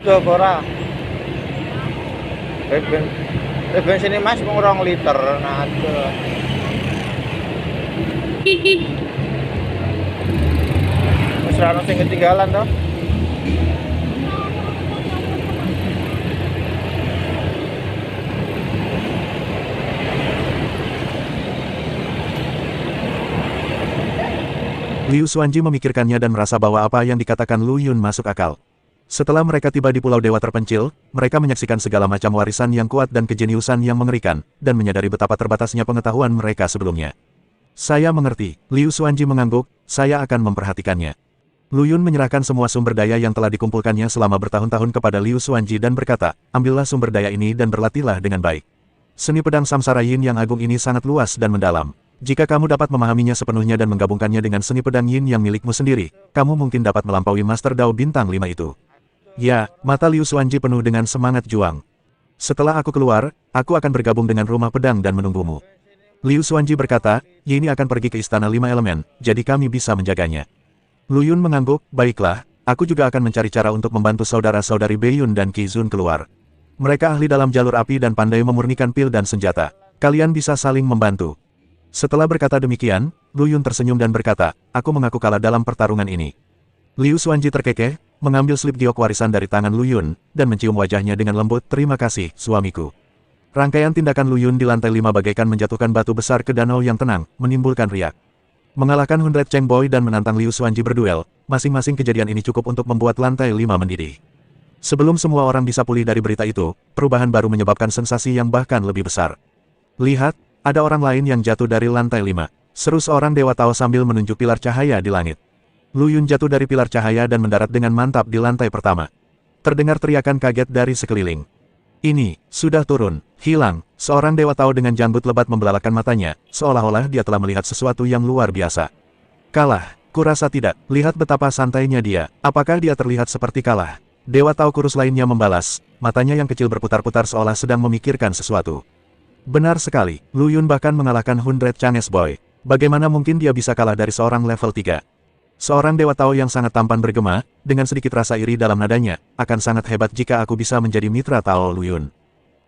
Tuh ora. Bensin ini Mas mung 2 liter. Nah, tuh. Wis ora ono sing ketinggalan toh. Liu Xuanji memikirkannya dan merasa bahwa apa yang dikatakan Lu Yun masuk akal. Setelah mereka tiba di Pulau Dewa Terpencil, mereka menyaksikan segala macam warisan yang kuat dan kejeniusan yang mengerikan, dan menyadari betapa terbatasnya pengetahuan mereka sebelumnya. Saya mengerti, Liu Xuanji mengangguk, saya akan memperhatikannya. Lu Yun menyerahkan semua sumber daya yang telah dikumpulkannya selama bertahun-tahun kepada Liu Xuanji dan berkata, ambillah sumber daya ini dan berlatihlah dengan baik. Seni pedang Samsara Yin yang agung ini sangat luas dan mendalam. Jika kamu dapat memahaminya sepenuhnya dan menggabungkannya dengan seni pedang Yin yang milikmu sendiri, kamu mungkin dapat melampaui Master Dao Bintang 5 itu. Ya, mata Liu Xuanji penuh dengan semangat juang. Setelah aku keluar, aku akan bergabung dengan rumah pedang dan menunggumu. Liu Xuanji berkata, Yini akan pergi ke Istana 5 Elemen, jadi kami bisa menjaganya. Lu Yun mengangguk, baiklah, aku juga akan mencari cara untuk membantu saudara-saudari Beiyun dan Qi Zun keluar. Mereka ahli dalam jalur api dan pandai memurnikan pil dan senjata. Kalian bisa saling membantu. Setelah berkata demikian, Lu Yun tersenyum dan berkata, aku mengaku kalah dalam pertarungan ini. Liu Xuanji terkekeh, mengambil slip giok warisan dari tangan Lu Yun, dan mencium wajahnya dengan lembut, terima kasih, suamiku. Rangkaian tindakan Lu Yun di lantai 5 bagaikan menjatuhkan batu besar ke danau yang tenang, menimbulkan riak. Mengalahkan 100 Cheng Boy dan menantang Liu Xuanji berduel, masing-masing kejadian ini cukup untuk membuat lantai 5 mendidih. Sebelum semua orang bisa pulih dari berita itu, perubahan baru menyebabkan sensasi yang bahkan lebih besar. Lihat, ada orang lain yang jatuh dari lantai 5. Seru seorang Dewa Tao sambil menunjuk pilar cahaya di langit. Lu Yun jatuh dari pilar cahaya dan mendarat dengan mantap di lantai pertama. Terdengar teriakan kaget dari sekeliling. Ini, sudah turun, hilang. Seorang Dewa Tao dengan janggut lebat membelalakan matanya, seolah-olah dia telah melihat sesuatu yang luar biasa. Kalah, kurasa tidak. Lihat betapa santainya dia. Apakah dia terlihat seperti kalah? Dewa Tao kurus lainnya membalas, matanya yang kecil berputar-putar seolah sedang memikirkan sesuatu. Benar sekali, Lu Yun bahkan mengalahkan 100 Changes Boy. Bagaimana mungkin dia bisa kalah dari seorang level 3? Seorang Dewa Tao yang sangat tampan bergema, dengan sedikit rasa iri dalam nadanya, akan sangat hebat jika aku bisa menjadi mitra Tao Lu Yun.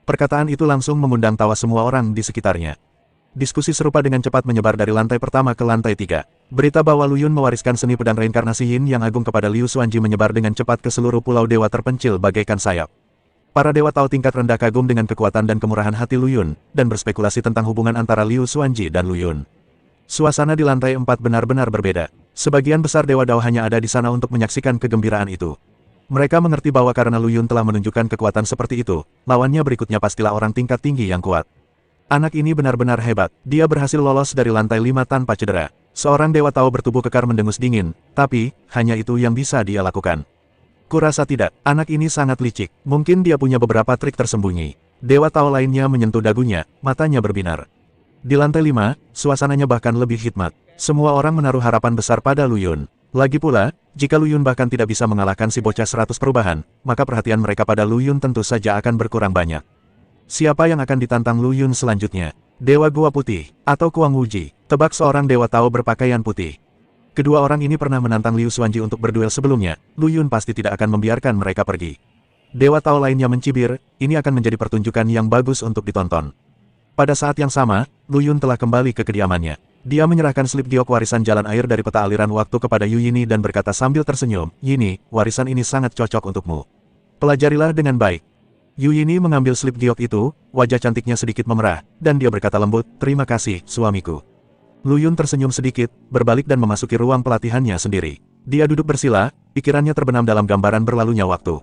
Perkataan itu langsung mengundang tawa semua orang di sekitarnya. Diskusi serupa dengan cepat menyebar dari lantai pertama ke lantai 3. Berita bahwa Lu Yun mewariskan seni pedang reinkarnasi Yin yang agung kepada Liu Xuanji menyebar dengan cepat ke seluruh pulau dewa terpencil bagaikan sayap. Para Dewa Tao tingkat rendah kagum dengan kekuatan dan kemurahan hati Lu Yun, dan berspekulasi tentang hubungan antara Liu Xuanji dan Lu Yun. Suasana di lantai 4 benar-benar berbeda. Sebagian besar Dewa Dao hanya ada di sana untuk menyaksikan kegembiraan itu. Mereka mengerti bahwa karena Lu Yun telah menunjukkan kekuatan seperti itu, lawannya berikutnya pastilah orang tingkat tinggi yang kuat. Anak ini benar-benar hebat, dia berhasil lolos dari lantai 5 tanpa cedera. Seorang Dewa Tao bertubuh kekar mendengus dingin, tapi, hanya itu yang bisa dia lakukan. Kurasa tidak, anak ini sangat licik, mungkin dia punya beberapa trik tersembunyi. Dewa Tao lainnya menyentuh dagunya, matanya berbinar. Di lantai 5, suasananya bahkan lebih hikmat. Semua orang menaruh harapan besar pada Lu Yun. Lagi pula, jika Lu Yun bahkan tidak bisa mengalahkan si bocah 100 perubahan, maka perhatian mereka pada Lu Yun tentu saja akan berkurang banyak. Siapa yang akan ditantang Lu Yun selanjutnya? Dewa Gua Putih, atau Kuang Wuji? Tebak seorang Dewa Tao berpakaian putih. Kedua orang ini pernah menantang Liu Xuanji untuk berduel sebelumnya, Lu Yun pasti tidak akan membiarkan mereka pergi. Dewa Tao lainnya mencibir, ini akan menjadi pertunjukan yang bagus untuk ditonton. Pada saat yang sama, Lu Yun telah kembali ke kediamannya. Dia menyerahkan slip giok warisan jalan air dari peta aliran waktu kepada Yu Yini dan berkata sambil tersenyum, Yini, warisan ini sangat cocok untukmu. Pelajarilah dengan baik. Yu Yini mengambil slip giok itu, wajah cantiknya sedikit memerah, dan dia berkata lembut, terima kasih, suamiku. Lu Yun tersenyum sedikit, berbalik dan memasuki ruang pelatihannya sendiri. Dia duduk bersila, pikirannya terbenam dalam gambaran berlalunya waktu.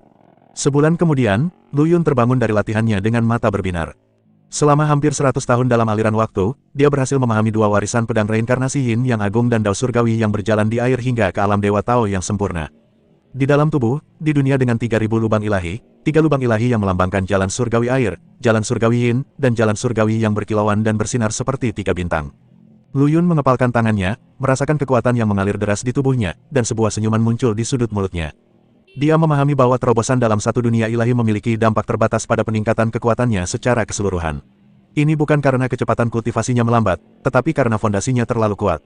Sebulan kemudian, Lu Yun terbangun dari latihannya dengan mata berbinar. Selama hampir 100 tahun dalam aliran waktu, dia berhasil memahami dua warisan pedang reinkarnasi Yin yang agung dan Dao Surgawi yang berjalan di air hingga ke alam Dewa Tao yang sempurna. Di dalam tubuh, di dunia dengan 3.000 lubang ilahi, 3 lubang ilahi yang melambangkan jalan surgawi air, jalan surgawi Yin, dan jalan surgawi yang berkilauan dan bersinar seperti 3 bintang. Lu Yun mengepalkan tangannya, merasakan kekuatan yang mengalir deras di tubuhnya, dan sebuah senyuman muncul di sudut mulutnya. Dia memahami bahwa terobosan dalam satu dunia ilahi memiliki dampak terbatas pada peningkatan kekuatannya secara keseluruhan. Ini bukan karena kecepatan kultivasinya melambat, tetapi karena fondasinya terlalu kuat.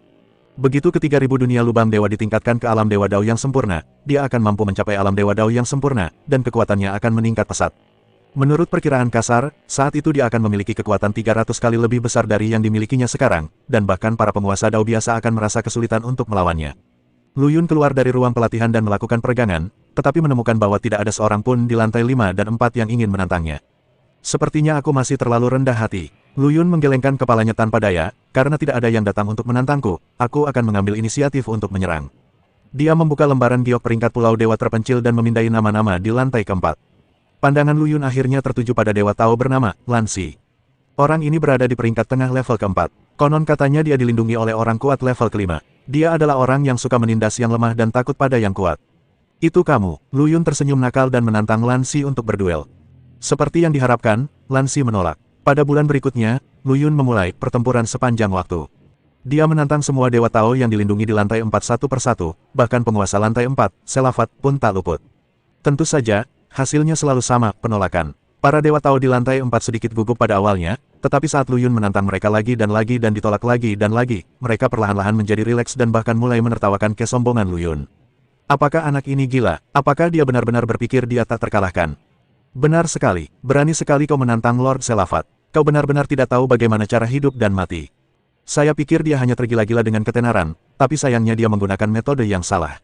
Begitu ketiga ribu dunia lubang dewa ditingkatkan ke alam dewa Dao yang sempurna, dia akan mampu mencapai alam dewa Dao yang sempurna, dan kekuatannya akan meningkat pesat. Menurut perkiraan kasar, saat itu dia akan memiliki kekuatan 300 kali lebih besar dari yang dimilikinya sekarang, dan bahkan para penguasa Dao biasa akan merasa kesulitan untuk melawannya. Lu Yun keluar dari ruang pelatihan dan melakukan peregangan, tetapi menemukan bahwa tidak ada seorang pun di lantai 5 dan 4 yang ingin menantangnya. Sepertinya aku masih terlalu rendah hati. Lu Yun menggelengkan kepalanya tanpa daya, karena tidak ada yang datang untuk menantangku, aku akan mengambil inisiatif untuk menyerang. Dia membuka lembaran giok peringkat Pulau Dewa Terpencil dan memindai nama-nama di lantai keempat. Pandangan Lu Yun akhirnya tertuju pada Dewa Tao bernama Lan Si. Orang ini berada di peringkat tengah level keempat. Konon katanya dia dilindungi oleh orang kuat level kelima. Dia adalah orang yang suka menindas yang lemah dan takut pada yang kuat. Itu kamu. Lu Yun tersenyum nakal dan menantang Lan Si untuk berduel. Seperti yang diharapkan, Lan Si menolak. Pada bulan berikutnya, Lu Yun memulai pertempuran sepanjang waktu. Dia menantang semua Dewa Tao yang dilindungi di lantai 4 satu persatu, bahkan penguasa lantai 4, Selafat, pun tak luput. Tentu saja, hasilnya selalu sama, penolakan. Para Dewa Tao di lantai 4 sedikit gugup pada awalnya, tetapi saat Lu Yun menantang mereka lagi dan ditolak lagi dan lagi, mereka perlahan-lahan menjadi rileks dan bahkan mulai menertawakan kesombongan Lu Yun. Apakah anak ini gila? Apakah dia benar-benar berpikir dia tak terkalahkan? Benar sekali, berani sekali kau menantang Lord Selafat. Kau benar-benar tidak tahu bagaimana cara hidup dan mati. Saya pikir dia hanya tergila-gila dengan ketenaran, tapi sayangnya dia menggunakan metode yang salah.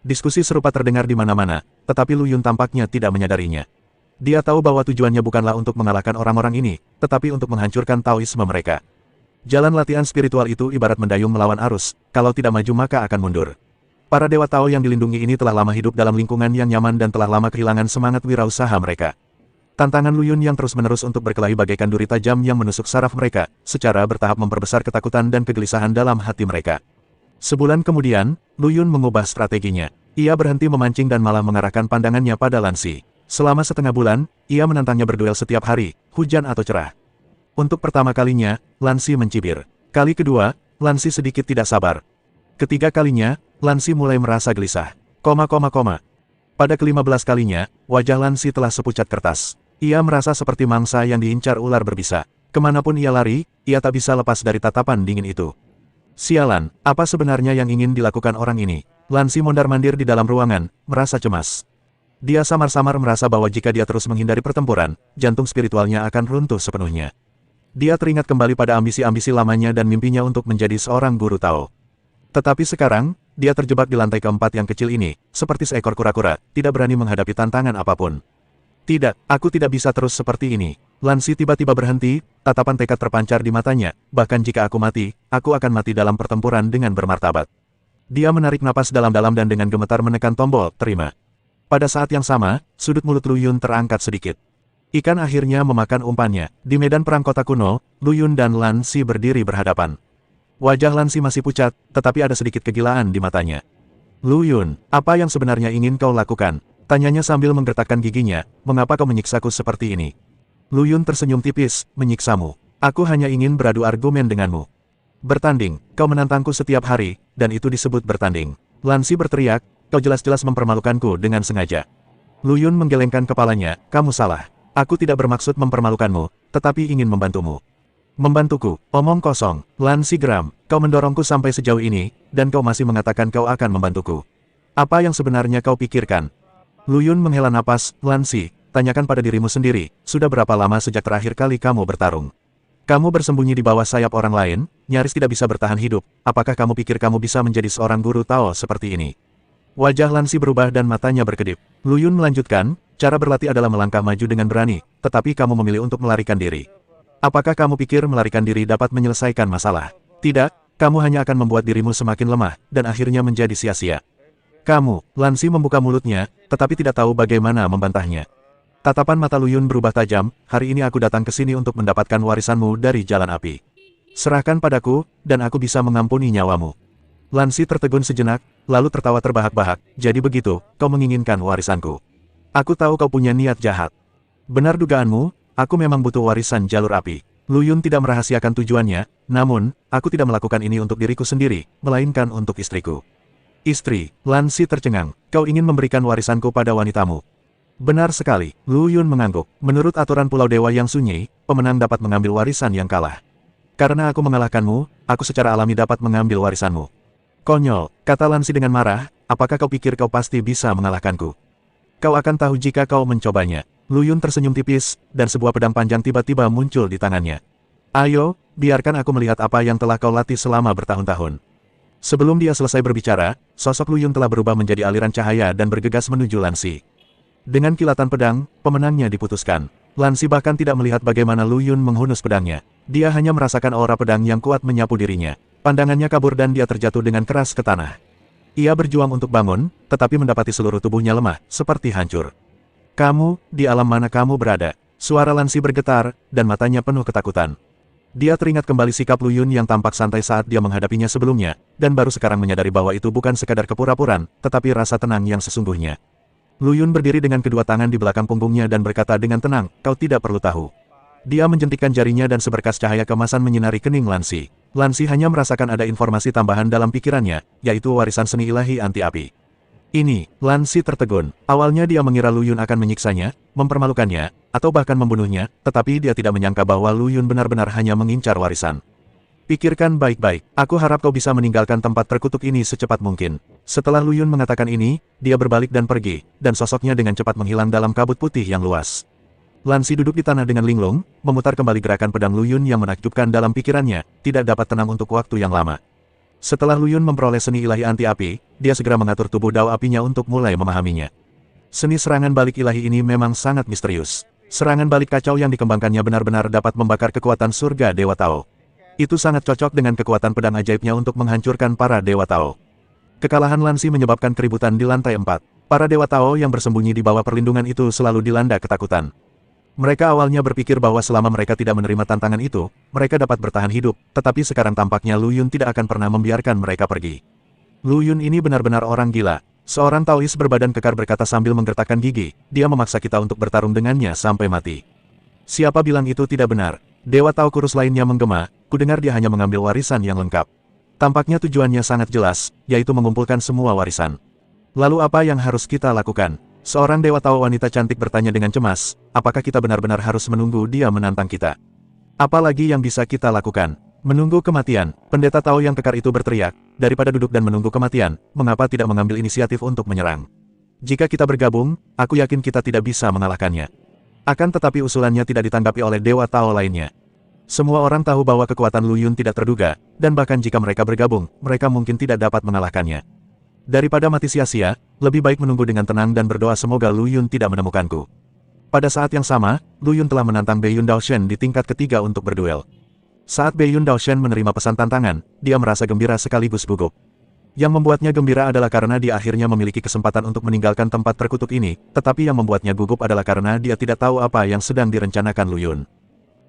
Diskusi serupa terdengar di mana-mana, tetapi Lu Yun tampaknya tidak menyadarinya. Dia tahu bahwa tujuannya bukanlah untuk mengalahkan orang-orang ini, tetapi untuk menghancurkan Taoisme mereka. Jalan latihan spiritual itu ibarat mendayung melawan arus, kalau tidak maju maka akan mundur. Para Dewa Tao yang dilindungi ini telah lama hidup dalam lingkungan yang nyaman dan telah lama kehilangan semangat wirausaha mereka. Tantangan Lu Yun yang terus-menerus untuk berkelahi bagaikan duri tajam yang menusuk saraf mereka, secara bertahap memperbesar ketakutan dan kegelisahan dalam hati mereka. Sebulan kemudian, Lu Yun mengubah strateginya. Ia berhenti memancing dan malah mengarahkan pandangannya pada Lan Si. Selama setengah bulan, ia menantangnya berduel setiap hari, hujan atau cerah. Untuk pertama kalinya, Lan Si mencibir. Kali kedua, Lan Si sedikit tidak sabar. Ketiga kalinya, Lan Si mulai merasa gelisah. Pada ke-15 kalinya, wajah Lan Si telah sepucat kertas. Ia merasa seperti mangsa yang diincar ular berbisa. Kemanapun ia lari, ia tak bisa lepas dari tatapan dingin itu. Sialan, apa sebenarnya yang ingin dilakukan orang ini? Lan Si mondar-mandir di dalam ruangan, merasa cemas. Dia samar-samar merasa bahwa jika dia terus menghindari pertempuran, jantung spiritualnya akan runtuh sepenuhnya. Dia teringat kembali pada ambisi-ambisi lamanya dan mimpinya untuk menjadi seorang guru Tao. Tetapi sekarang, dia terjebak di lantai keempat yang kecil ini, seperti seekor kura-kura, tidak berani menghadapi tantangan apapun. Tidak, aku tidak bisa terus seperti ini. Lan Si tiba-tiba berhenti, tatapan tekad terpancar di matanya, bahkan jika aku mati, aku akan mati dalam pertempuran dengan bermartabat. Dia menarik napas dalam-dalam dan dengan gemetar menekan tombol, terima. Pada saat yang sama, sudut mulut Lu Yun terangkat sedikit. Ikan akhirnya memakan umpannya. Di medan perang kota kuno, Lu Yun dan Lan Si berdiri berhadapan. Wajah Lan Si masih pucat, tetapi ada sedikit kegilaan di matanya. Lu Yun, apa yang sebenarnya ingin kau lakukan? Tanyanya sambil menggertakkan giginya, mengapa kau menyiksaku seperti ini? Lu Yun tersenyum tipis, menyiksamu. Aku hanya ingin beradu argumen denganmu. Bertanding, kau menantangku setiap hari, dan itu disebut bertanding. Lan Si berteriak, kau jelas-jelas mempermalukanku dengan sengaja. Lu Yun menggelengkan kepalanya, kamu salah. Aku tidak bermaksud mempermalukanmu, tetapi ingin membantumu. Membantuku, omong kosong. Lan Si geram, kau mendorongku sampai sejauh ini, dan kau masih mengatakan kau akan membantuku. Apa yang sebenarnya kau pikirkan? Lu Yun menghela napas, Lan Si, tanyakan pada dirimu sendiri, sudah berapa lama sejak terakhir kali kamu bertarung? Kamu bersembunyi di bawah sayap orang lain, nyaris tidak bisa bertahan hidup, apakah kamu pikir kamu bisa menjadi seorang guru Tao seperti ini? Wajah Lan Si berubah dan matanya berkedip. Lu Yun melanjutkan, cara berlatih adalah melangkah maju dengan berani, tetapi kamu memilih untuk melarikan diri. Apakah kamu pikir melarikan diri dapat menyelesaikan masalah? Tidak, kamu hanya akan membuat dirimu semakin lemah, dan akhirnya menjadi sia-sia. Kamu, Lan Si membuka mulutnya, tetapi tidak tahu bagaimana membantahnya. Tatapan mata Lu Yun berubah tajam, hari ini aku datang ke sini untuk mendapatkan warisanmu dari jalan api. Serahkan padaku, dan aku bisa mengampuni nyawamu. Lan Si tertegun sejenak, lalu tertawa terbahak-bahak, jadi begitu, kau menginginkan warisanku. Aku tahu kau punya niat jahat. Benar dugaanmu, aku memang butuh warisan jalur api. Lu Yun tidak merahasiakan tujuannya, namun, aku tidak melakukan ini untuk diriku sendiri, melainkan untuk istriku. Istri, Lan Si tercengang, kau ingin memberikan warisanku pada wanitamu. Benar sekali, Lu Yun mengangguk. Menurut aturan Pulau Dewa yang sunyi, pemenang dapat mengambil warisan yang kalah. Karena aku mengalahkanmu, aku secara alami dapat mengambil warisanmu. Konyol, kata Lan Si dengan marah, apakah kau pikir kau pasti bisa mengalahkanku? Kau akan tahu jika kau mencobanya. Lu Yun tersenyum tipis, dan sebuah pedang panjang tiba-tiba muncul di tangannya. Ayo, biarkan aku melihat apa yang telah kau latih selama bertahun-tahun. Sebelum dia selesai berbicara, sosok Lu Yun telah berubah menjadi aliran cahaya dan bergegas menuju Lan Si. Dengan kilatan pedang, pemenangnya diputuskan. Lan Si bahkan tidak melihat bagaimana Lu Yun menghunus pedangnya. Dia hanya merasakan aura pedang yang kuat menyapu dirinya. Pandangannya kabur dan dia terjatuh dengan keras ke tanah. Ia berjuang untuk bangun, tetapi mendapati seluruh tubuhnya lemah, seperti hancur. Kamu, di alam mana kamu berada? Suara Lan Si bergetar, dan matanya penuh ketakutan. Dia teringat kembali sikap Lu Yun yang tampak santai saat dia menghadapinya sebelumnya, dan baru sekarang menyadari bahwa itu bukan sekadar kepura-puraan, tetapi rasa tenang yang sesungguhnya. Lu Yun berdiri dengan kedua tangan di belakang punggungnya dan berkata dengan tenang, kau tidak perlu tahu. Dia menjentikkan jarinya dan seberkas cahaya kemasan menyinari kening Lan Si. Lan Si hanya merasakan ada informasi tambahan dalam pikirannya, yaitu warisan seni ilahi anti api. Ini, Lan Si tertegun. Awalnya dia mengira Lu Yun akan menyiksanya, mempermalukannya, atau bahkan membunuhnya, tetapi dia tidak menyangka bahwa Lu Yun benar-benar hanya mengincar warisan. Pikirkan baik-baik, aku harap kau bisa meninggalkan tempat terkutuk ini secepat mungkin. Setelah Lu Yun mengatakan ini, dia berbalik dan pergi, dan sosoknya dengan cepat menghilang dalam kabut putih yang luas. Lan Si duduk di tanah dengan linglung, memutar kembali gerakan pedang Lu Yun yang menakjubkan dalam pikirannya, tidak dapat tenang untuk waktu yang lama. Setelah Lu Yun memperoleh seni ilahi anti-api, dia segera mengatur tubuh dao apinya untuk mulai memahaminya. Seni serangan balik ilahi ini memang sangat misterius. Serangan balik kacau yang dikembangkannya benar-benar dapat membakar kekuatan surga Dewa Tao. Itu sangat cocok dengan kekuatan pedang ajaibnya untuk menghancurkan para Dewa Tao. Kekalahan Lan Si menyebabkan keributan di lantai 4. Para Dewa Tao yang bersembunyi di bawah perlindungan itu selalu dilanda ketakutan. Mereka awalnya berpikir bahwa selama mereka tidak menerima tantangan itu, mereka dapat bertahan hidup, tetapi sekarang tampaknya Lu Yun tidak akan pernah membiarkan mereka pergi. Lu Yun ini benar-benar orang gila. Seorang Taois berbadan kekar berkata sambil menggertakkan gigi, dia memaksa kita untuk bertarung dengannya sampai mati. Siapa bilang itu tidak benar? Dewa Tao kurus lainnya menggema, kudengar dia hanya mengambil warisan yang lengkap. Tampaknya tujuannya sangat jelas, yaitu mengumpulkan semua warisan. Lalu apa yang harus kita lakukan? Seorang Dewa Tao wanita cantik bertanya dengan cemas, apakah kita benar-benar harus menunggu dia menantang kita? Apalagi yang bisa kita lakukan? Menunggu kematian, pendeta Tao yang kekar itu berteriak, daripada duduk dan menunggu kematian, mengapa tidak mengambil inisiatif untuk menyerang? Jika kita bergabung, aku yakin kita tidak bisa mengalahkannya. Akan tetapi usulannya tidak ditanggapi oleh Dewa Tao lainnya. Semua orang tahu bahwa kekuatan Lu Yun tidak terduga, dan bahkan jika mereka bergabung, mereka mungkin tidak dapat mengalahkannya. Daripada mati sia-sia, lebih baik menunggu dengan tenang dan berdoa semoga Lu Yun tidak menemukanku. Pada saat yang sama, Lu Yun telah menantang Bei Yun Daoshen di tingkat ketiga untuk berduel. Saat Bei Yun Daoshen menerima pesan tantangan, dia merasa gembira sekaligus gugup. Yang membuatnya gembira adalah karena dia akhirnya memiliki kesempatan untuk meninggalkan tempat terkutuk ini, tetapi yang membuatnya gugup adalah karena dia tidak tahu apa yang sedang direncanakan Lu Yun.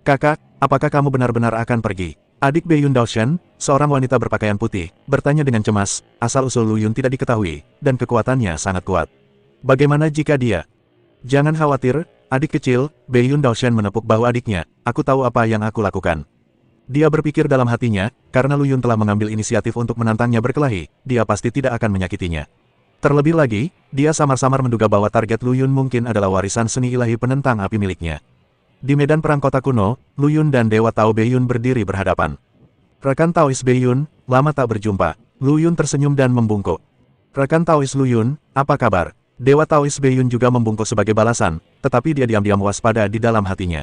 Kakak, apakah kamu benar-benar akan pergi? Adik Bei Yun Daoshen, seorang wanita berpakaian putih, bertanya dengan cemas, asal-usul Lu Yun tidak diketahui, dan kekuatannya sangat kuat. Bagaimana jika dia? Jangan khawatir, adik kecil, Bei Yun Daoshen menepuk bahu adiknya, aku tahu apa yang aku lakukan. Dia berpikir dalam hatinya, karena Lu Yun telah mengambil inisiatif untuk menantangnya berkelahi, dia pasti tidak akan menyakitinya. Terlebih lagi, dia samar-samar menduga bahwa target Lu Yun mungkin adalah warisan seni ilahi penentang api miliknya. Di medan perang kota kuno, Lu Yun dan Dewa Tao Bei Yun berdiri berhadapan. Rekan Taois Bei Yun, lama tak berjumpa. Lu Yun tersenyum dan membungkuk. Rekan Taois Lu Yun, apa kabar? Dewa Taois Bei Yun juga membungkuk sebagai balasan, tetapi dia diam-diam waspada di dalam hatinya.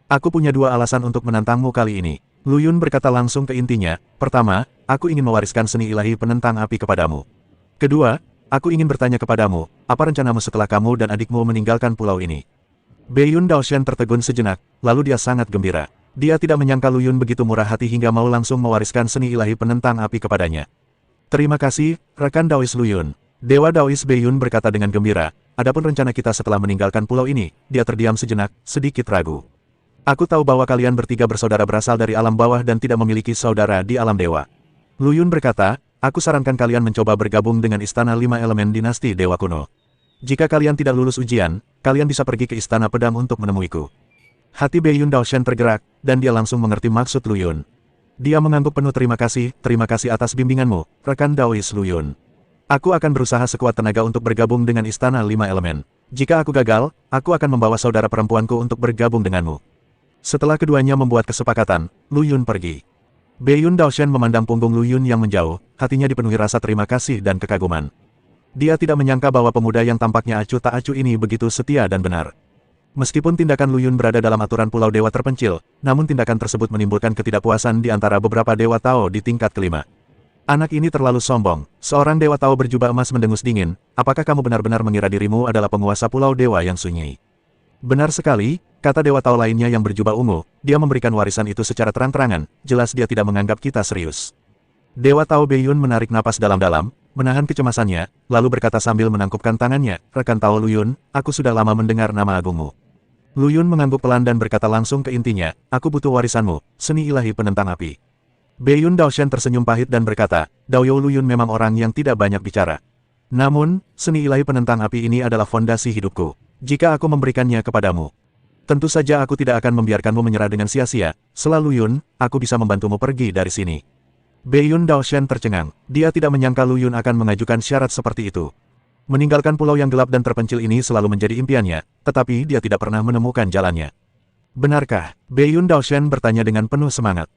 Aku punya dua alasan untuk menantangmu kali ini. Lu Yun berkata langsung ke intinya, pertama, aku ingin mewariskan seni ilahi penentang api kepadamu. Kedua, aku ingin bertanya kepadamu, apa rencanamu setelah kamu dan adikmu meninggalkan pulau ini? Bei Yun Daoshen tertegun sejenak, lalu dia sangat gembira. Dia tidak menyangka Lu Yun begitu murah hati hingga mau langsung mewariskan seni ilahi penentang api kepadanya. Terima kasih, rekan Daois Lu Yun. Dewa Daois Bei Yun berkata dengan gembira, adapun rencana kita setelah meninggalkan pulau ini, dia terdiam sejenak, sedikit ragu. Aku tahu bahwa kalian bertiga bersaudara berasal dari alam bawah dan tidak memiliki saudara di alam dewa. Lu Yun berkata, aku sarankan kalian mencoba bergabung dengan Istana 5 Elemen Dinasti Dewa Kuno. Jika kalian tidak lulus ujian, kalian bisa pergi ke Istana Pedang untuk menemuiku. Hati Bei Yun Daoshen tergerak, dan dia langsung mengerti maksud Lu Yun. Dia mengangguk penuh terima kasih atas bimbinganmu, rekan Daois Lu Yun. Aku akan berusaha sekuat tenaga untuk bergabung dengan Istana 5 Elemen. Jika aku gagal, aku akan membawa saudara perempuanku untuk bergabung denganmu. Setelah keduanya membuat kesepakatan, Lu Yun pergi. Beiyun Daoshen memandang punggung Lu Yun yang menjauh, hatinya dipenuhi rasa terima kasih dan kekaguman. Dia tidak menyangka bahwa pemuda yang tampaknya acuh tak acuh ini begitu setia dan benar. Meskipun tindakan Lu Yun berada dalam aturan Pulau Dewa Terpencil, namun tindakan tersebut menimbulkan ketidakpuasan di antara beberapa Dewa Tao di tingkat kelima. Anak ini terlalu sombong. Seorang Dewa Tao berjubah emas mendengus dingin, apakah kamu benar-benar mengira dirimu adalah penguasa Pulau Dewa yang sunyi? Benar sekali, kata Dewa Tao lainnya yang berjubah ungu, dia memberikan warisan itu secara terang-terangan, jelas dia tidak menganggap kita serius. Dewa Tao Beiyun menarik napas dalam-dalam, menahan kecemasannya, lalu berkata sambil menangkupkan tangannya, rekan Tao Lu Yun, aku sudah lama mendengar nama agungmu. Lu Yun mengangguk pelan dan berkata langsung ke intinya, aku butuh warisanmu, seni ilahi penentang api. Beiyun Daoshen tersenyum pahit dan berkata, Daoyo Lu Yun memang orang yang tidak banyak bicara. Namun, seni ilahi penentang api ini adalah fondasi hidupku. Jika aku memberikannya kepadamu, tentu saja aku tidak akan membiarkanmu menyerah dengan sia-sia. Selalu Yun, aku bisa membantumu pergi dari sini. Beiyun Daoshen tercengang. Dia tidak menyangka Lu Yun akan mengajukan syarat seperti itu. Meninggalkan pulau yang gelap dan terpencil ini selalu menjadi impiannya, tetapi dia tidak pernah menemukan jalannya. Benarkah? Beiyun Daoshen bertanya dengan penuh semangat.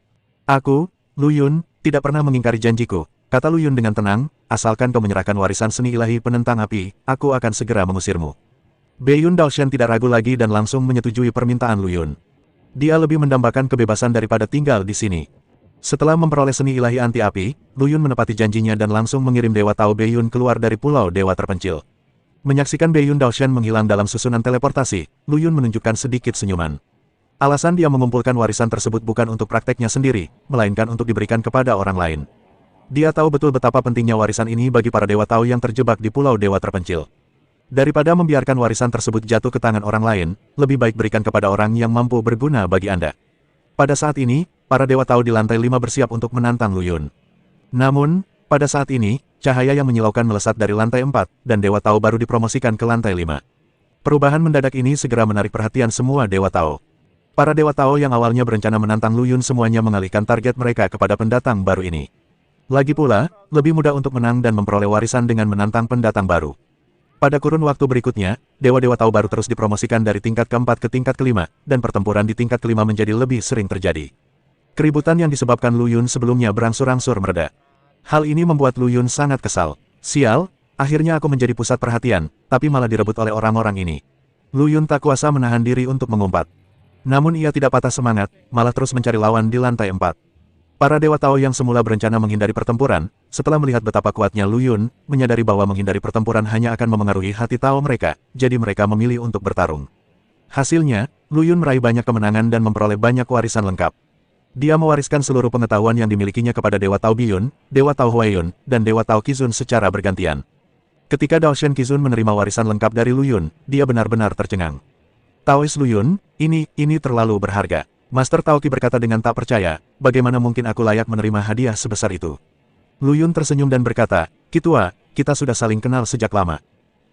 Aku, Lu Yun, tidak pernah mengingkari janjiku, kata Lu Yun dengan tenang, asalkan kau menyerahkan warisan seni ilahi penentang api, aku akan segera mengusirmu. Beiyun Daoshen tidak ragu lagi dan langsung menyetujui permintaan Lu Yun. Dia lebih mendambakan kebebasan daripada tinggal di sini. Setelah memperoleh seni ilahi anti api, Lu Yun menepati janjinya dan langsung mengirim Dewa Tao Beiyun keluar dari Pulau Dewa Terpencil. Menyaksikan Beiyun Daoshen menghilang dalam susunan teleportasi, Lu Yun menunjukkan sedikit senyuman. Alasan dia mengumpulkan warisan tersebut bukan untuk prakteknya sendiri, melainkan untuk diberikan kepada orang lain. Dia tahu betul betapa pentingnya warisan ini bagi para Dewa Tao yang terjebak di Pulau Dewa Terpencil. Daripada membiarkan warisan tersebut jatuh ke tangan orang lain, lebih baik berikan kepada orang yang mampu berguna bagi Anda. Pada saat ini, para Dewa Tao di lantai 5 bersiap untuk menantang Lu Yun. Namun, pada saat ini, cahaya yang menyilaukan melesat dari lantai 4, dan Dewa Tao baru dipromosikan ke lantai 5. Perubahan mendadak ini segera menarik perhatian semua Dewa Tao. Para Dewa Tao yang awalnya berencana menantang Lu Yun semuanya mengalihkan target mereka kepada pendatang baru ini. Lagi pula, lebih mudah untuk menang dan memperoleh warisan dengan menantang pendatang baru. Pada kurun waktu berikutnya, Dewa-Dewa Tao baru terus dipromosikan dari tingkat keempat ke tingkat kelima, dan pertempuran di tingkat kelima menjadi lebih sering terjadi. Keributan yang disebabkan Lu Yun sebelumnya berangsur-angsur mereda. Hal ini membuat Lu Yun sangat kesal. Sial, akhirnya aku menjadi pusat perhatian, tapi malah direbut oleh orang-orang ini. Lu Yun tak kuasa menahan diri untuk mengumpat. Namun ia tidak patah semangat, malah terus mencari lawan di lantai 4. Para Dewa Tao yang semula berencana menghindari pertempuran, setelah melihat betapa kuatnya Lu Yun, menyadari bahwa menghindari pertempuran hanya akan memengaruhi hati Tao mereka, jadi mereka memilih untuk bertarung. Hasilnya, Lu Yun meraih banyak kemenangan dan memperoleh banyak warisan lengkap. Dia mewariskan seluruh pengetahuan yang dimilikinya kepada Dewa Tao Biyun, Dewa Tao Huayun, dan Dewa Tao Qizun secara bergantian. Ketika Daoshen Qizun menerima warisan lengkap dari Lu Yun, dia benar-benar tercengang. Taois Lu Yun, ini terlalu berharga. Master Tao Qi berkata dengan tak percaya, bagaimana mungkin aku layak menerima hadiah sebesar itu? Lu Yun tersenyum dan berkata, Kitua, kita sudah saling kenal sejak lama.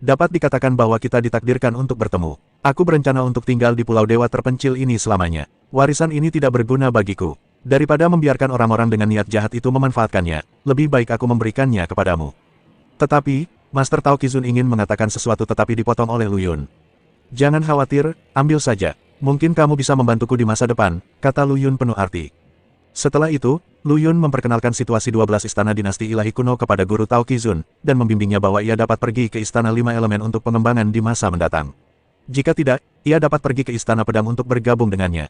Dapat dikatakan bahwa kita ditakdirkan untuk bertemu. Aku berencana untuk tinggal di Pulau Dewa Terpencil ini selamanya. Warisan ini tidak berguna bagiku. Daripada membiarkan orang-orang dengan niat jahat itu memanfaatkannya, lebih baik aku memberikannya kepadamu. Tetapi, Master Tao Qizun ingin mengatakan sesuatu tetapi dipotong oleh Lu Yun. Jangan khawatir, ambil saja. Mungkin kamu bisa membantuku di masa depan, kata Lu Yun penuh arti. Setelah itu, Lu Yun memperkenalkan situasi 12 istana dinasti ilahi kuno kepada guru Tao Qizun, dan membimbingnya bahwa ia dapat pergi ke istana 5 elemen untuk pengembangan di masa mendatang. Jika tidak, ia dapat pergi ke istana pedang untuk bergabung dengannya.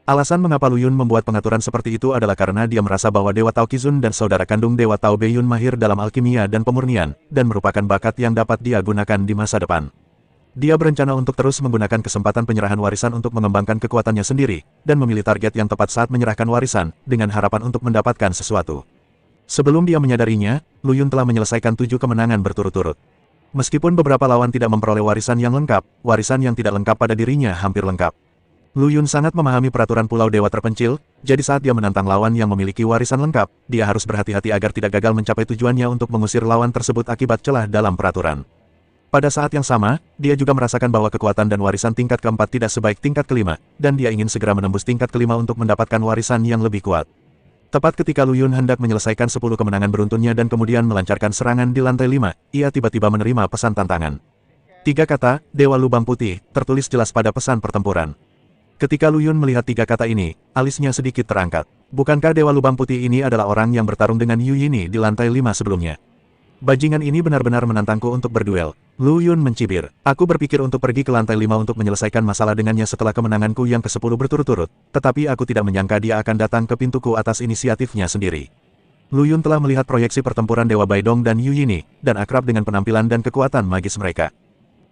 Alasan mengapa Lu Yun membuat pengaturan seperti itu adalah karena dia merasa bahwa Dewa Tao Qizun dan saudara kandung Dewa Tao Beiyun mahir dalam alkimia dan pemurnian, dan merupakan bakat yang dapat dia gunakan di masa depan. Dia berencana untuk terus menggunakan kesempatan penyerahan warisan untuk mengembangkan kekuatannya sendiri, dan memilih target yang tepat saat menyerahkan warisan, dengan harapan untuk mendapatkan sesuatu. Sebelum dia menyadarinya, Lu Yun telah menyelesaikan 7 kemenangan berturut-turut. Meskipun beberapa lawan tidak memperoleh warisan yang lengkap, warisan yang tidak lengkap pada dirinya hampir lengkap. Lu Yun sangat memahami peraturan Pulau Dewa Terpencil, jadi saat dia menantang lawan yang memiliki warisan lengkap, dia harus berhati-hati agar tidak gagal mencapai tujuannya untuk mengusir lawan tersebut akibat celah dalam peraturan. Pada saat yang sama, dia juga merasakan bahwa kekuatan dan warisan tingkat keempat tidak sebaik tingkat kelima, dan dia ingin segera menembus tingkat kelima untuk mendapatkan warisan yang lebih kuat. Tepat ketika Lu Yun hendak menyelesaikan 10 kemenangan beruntunnya dan kemudian melancarkan serangan di lantai 5, ia tiba-tiba menerima pesan tantangan. 3 kata, Dewa Lubang Putih, tertulis jelas pada pesan pertempuran. Ketika Lu Yun melihat 3 kata ini, alisnya sedikit terangkat. Bukankah Dewa Lubang Putih ini adalah orang yang bertarung dengan Yu Yini di lantai 5 sebelumnya? Bajingan ini benar-benar menantangku untuk berduel. Lu Yun mencibir. Aku berpikir untuk pergi ke lantai 5 untuk menyelesaikan masalah dengannya setelah kemenanganku yang ke-10 berturut-turut, tetapi aku tidak menyangka dia akan datang ke pintuku atas inisiatifnya sendiri. Lu Yun telah melihat proyeksi pertempuran Dewa Baidong dan Yu Yini, dan akrab dengan penampilan dan kekuatan magis mereka.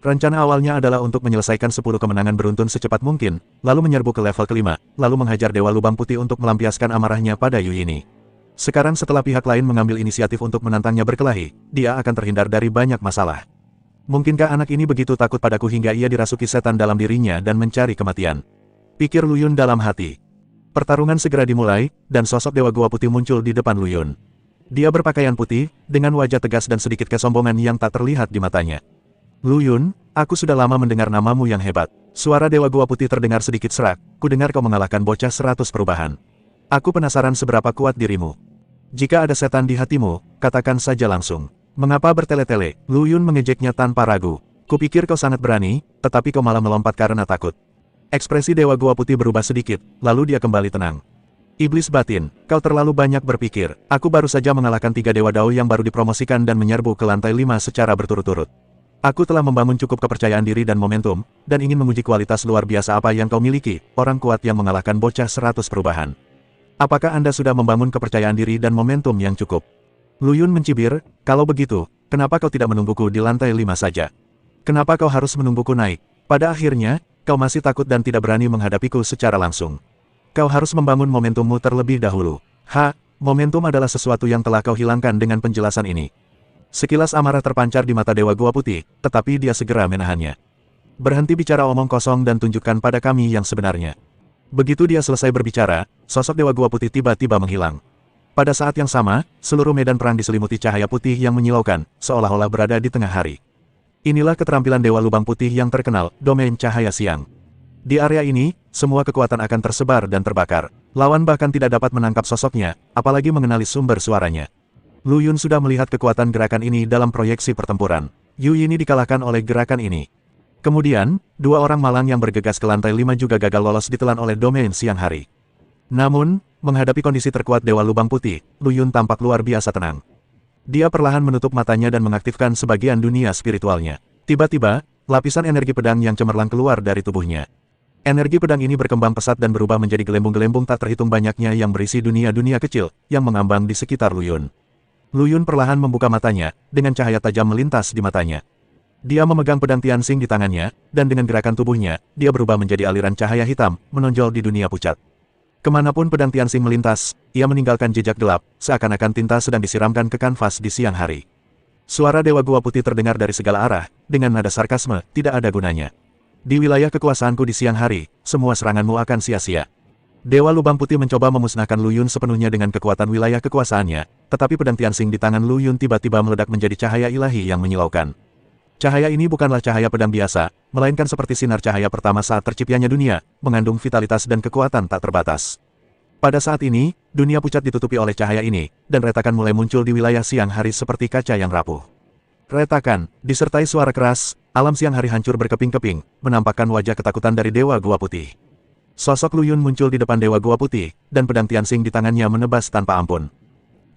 Rencana awalnya adalah untuk menyelesaikan 10 kemenangan beruntun secepat mungkin, lalu menyerbu ke level kelima, lalu menghajar Dewa Lubang Putih untuk melampiaskan amarahnya pada Yu Yini. Sekarang setelah pihak lain mengambil inisiatif untuk menantangnya berkelahi, dia akan terhindar dari banyak masalah. Mungkinkah anak ini begitu takut padaku hingga ia dirasuki setan dalam dirinya dan mencari kematian? Pikir Lu Yun dalam hati. Pertarungan segera dimulai, dan sosok Dewa Gua Putih muncul di depan Lu Yun. Dia berpakaian putih, dengan wajah tegas dan sedikit kesombongan yang tak terlihat di matanya. Lu Yun, aku sudah lama mendengar namamu yang hebat. Suara Dewa Gua Putih terdengar sedikit serak, kudengar kau mengalahkan bocah 100 perubahan. Aku penasaran seberapa kuat dirimu. Jika ada setan di hatimu, katakan saja langsung. Mengapa bertele-tele? Lu Yun mengejeknya tanpa ragu. Kupikir kau sangat berani, tetapi kau malah melompat karena takut. Ekspresi Dewa Gua Putih berubah sedikit, lalu dia kembali tenang. Iblis batin, kau terlalu banyak berpikir. Aku baru saja mengalahkan 3 Dewa Dao yang baru dipromosikan dan menyerbu ke lantai 5 secara berturut-turut. Aku telah membangun cukup kepercayaan diri dan momentum, dan ingin menguji kualitas luar biasa apa yang kau miliki, orang kuat yang mengalahkan bocah 100 perubahan. Apakah Anda sudah membangun kepercayaan diri dan momentum yang cukup? Lu Yun mencibir, kalau begitu, kenapa kau tidak menungguku di lantai 5 saja? Kenapa kau harus menungguku naik? Pada akhirnya, kau masih takut dan tidak berani menghadapiku secara langsung. Kau harus membangun momentummu terlebih dahulu. Momentum adalah sesuatu yang telah kau hilangkan dengan penjelasan ini. Sekilas amarah terpancar di mata Dewa Gua Putih, tetapi dia segera menahannya. Berhenti bicara omong kosong dan tunjukkan pada kami yang sebenarnya. Begitu dia selesai berbicara, sosok Dewa Gua Putih tiba-tiba menghilang. Pada saat yang sama, seluruh medan perang diselimuti cahaya putih yang menyilaukan, seolah-olah berada di tengah hari. Inilah keterampilan Dewa Lubang Putih yang terkenal, domain cahaya siang. Di area ini, semua kekuatan akan tersebar dan terbakar. Lawan bahkan tidak dapat menangkap sosoknya, apalagi mengenali sumber suaranya. Lu Yun sudah melihat kekuatan gerakan ini dalam proyeksi pertempuran. Yu Yini dikalahkan oleh gerakan ini. Kemudian, 2 orang malang yang bergegas ke lantai 5 juga gagal lolos ditelan oleh domain siang hari. Namun, menghadapi kondisi terkuat Dewa Lubang Putih, Lu Yun tampak luar biasa tenang. Dia perlahan menutup matanya dan mengaktifkan sebagian dunia spiritualnya. Tiba-tiba, lapisan energi pedang yang cemerlang keluar dari tubuhnya. Energi pedang ini berkembang pesat dan berubah menjadi gelembung-gelembung tak terhitung banyaknya yang berisi dunia-dunia kecil, yang mengambang di sekitar Lu Yun. Lu Yun perlahan membuka matanya, dengan cahaya tajam melintas di matanya. Dia memegang pedang Tianxing di tangannya, dan dengan gerakan tubuhnya, dia berubah menjadi aliran cahaya hitam, menonjol di dunia pucat. Kemanapun pedang Tianxing melintas, ia meninggalkan jejak gelap, seakan-akan tinta sedang disiramkan ke kanvas di siang hari. Suara Dewa Gua Putih terdengar dari segala arah, dengan nada sarkasme, tidak ada gunanya. Di wilayah kekuasaanku di siang hari, semua seranganmu akan sia-sia. Dewa Lubang Putih mencoba memusnahkan Lu Yun sepenuhnya dengan kekuatan wilayah kekuasaannya, tetapi pedang Tianxing di tangan Lu Yun tiba-tiba meledak menjadi cahaya ilahi yang menyilaukan. Cahaya ini bukanlah cahaya pedang biasa, melainkan seperti sinar cahaya pertama saat terciptanya dunia, mengandung vitalitas dan kekuatan tak terbatas. Pada saat ini, dunia pucat ditutupi oleh cahaya ini, dan retakan mulai muncul di wilayah siang hari seperti kaca yang rapuh. Retakan, disertai suara keras, alam siang hari hancur berkeping-keping, menampakkan wajah ketakutan dari Dewa Gua Putih. Sosok Lu Yun muncul di depan Dewa Gua Putih, dan pedang Tianxing di tangannya menebas tanpa ampun.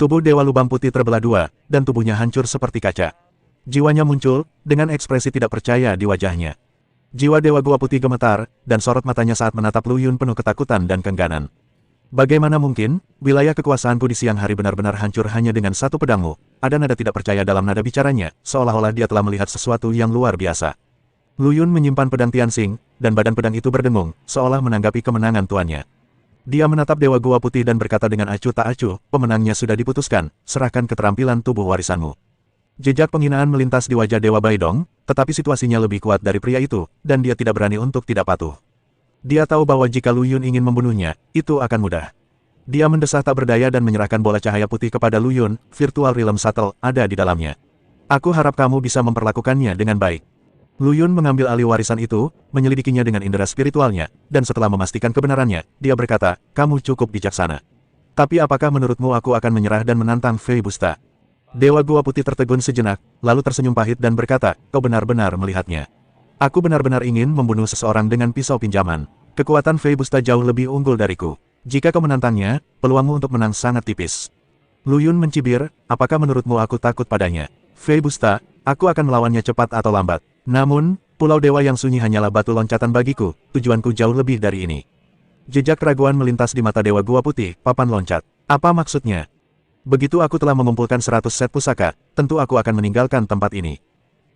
Tubuh Dewa Lubang Putih terbelah dua, dan tubuhnya hancur seperti kaca. Jiwanya muncul, dengan ekspresi tidak percaya di wajahnya. Jiwa Dewa Gua Putih gemetar, dan sorot matanya saat menatap Lu Yun penuh ketakutan dan keengganan. Bagaimana mungkin, wilayah kekuasaanku di siang hari benar-benar hancur hanya dengan satu pedangmu? Ada nada tidak percaya dalam nada bicaranya, seolah-olah dia telah melihat sesuatu yang luar biasa. Lu Yun menyimpan pedang Tianxing, dan badan pedang itu berdengung, seolah menanggapi kemenangan tuannya. Dia menatap Dewa Gua Putih dan berkata dengan acuh tak acuh, pemenangnya sudah diputuskan, serahkan keterampilan tubuh warisanmu. Jejak penghinaan melintas di wajah Dewa Baidong, tetapi situasinya lebih kuat dari pria itu, dan dia tidak berani untuk tidak patuh. Dia tahu bahwa jika Lu Yun ingin membunuhnya, itu akan mudah. Dia mendesah tak berdaya dan menyerahkan bola cahaya putih kepada Lu Yun, virtual realm shuttle ada di dalamnya. Aku harap kamu bisa memperlakukannya dengan baik. Lu Yun mengambil alih warisan itu, menyelidikinya dengan indera spiritualnya, dan setelah memastikan kebenarannya, dia berkata, kamu cukup bijaksana. Tapi apakah menurutmu aku akan menyerah dan menantang Fei Busta? Dewa Gua Putih tertegun sejenak, lalu tersenyum pahit dan berkata, kau benar-benar melihatnya. Aku benar-benar ingin membunuh seseorang dengan pisau pinjaman. Kekuatan Fei Busta jauh lebih unggul dariku. Jika kau menantangnya, peluangmu untuk menang sangat tipis. Lu Yun mencibir, apakah menurutmu aku takut padanya? Fei Busta, aku akan melawannya cepat atau lambat. Namun, Pulau Dewa yang sunyi hanyalah batu loncatan bagiku, tujuanku jauh lebih dari ini. Jejak keraguan melintas di mata Dewa Gua Putih, papan loncat. Apa maksudnya? Begitu aku telah mengumpulkan 100 set pusaka, tentu aku akan meninggalkan tempat ini.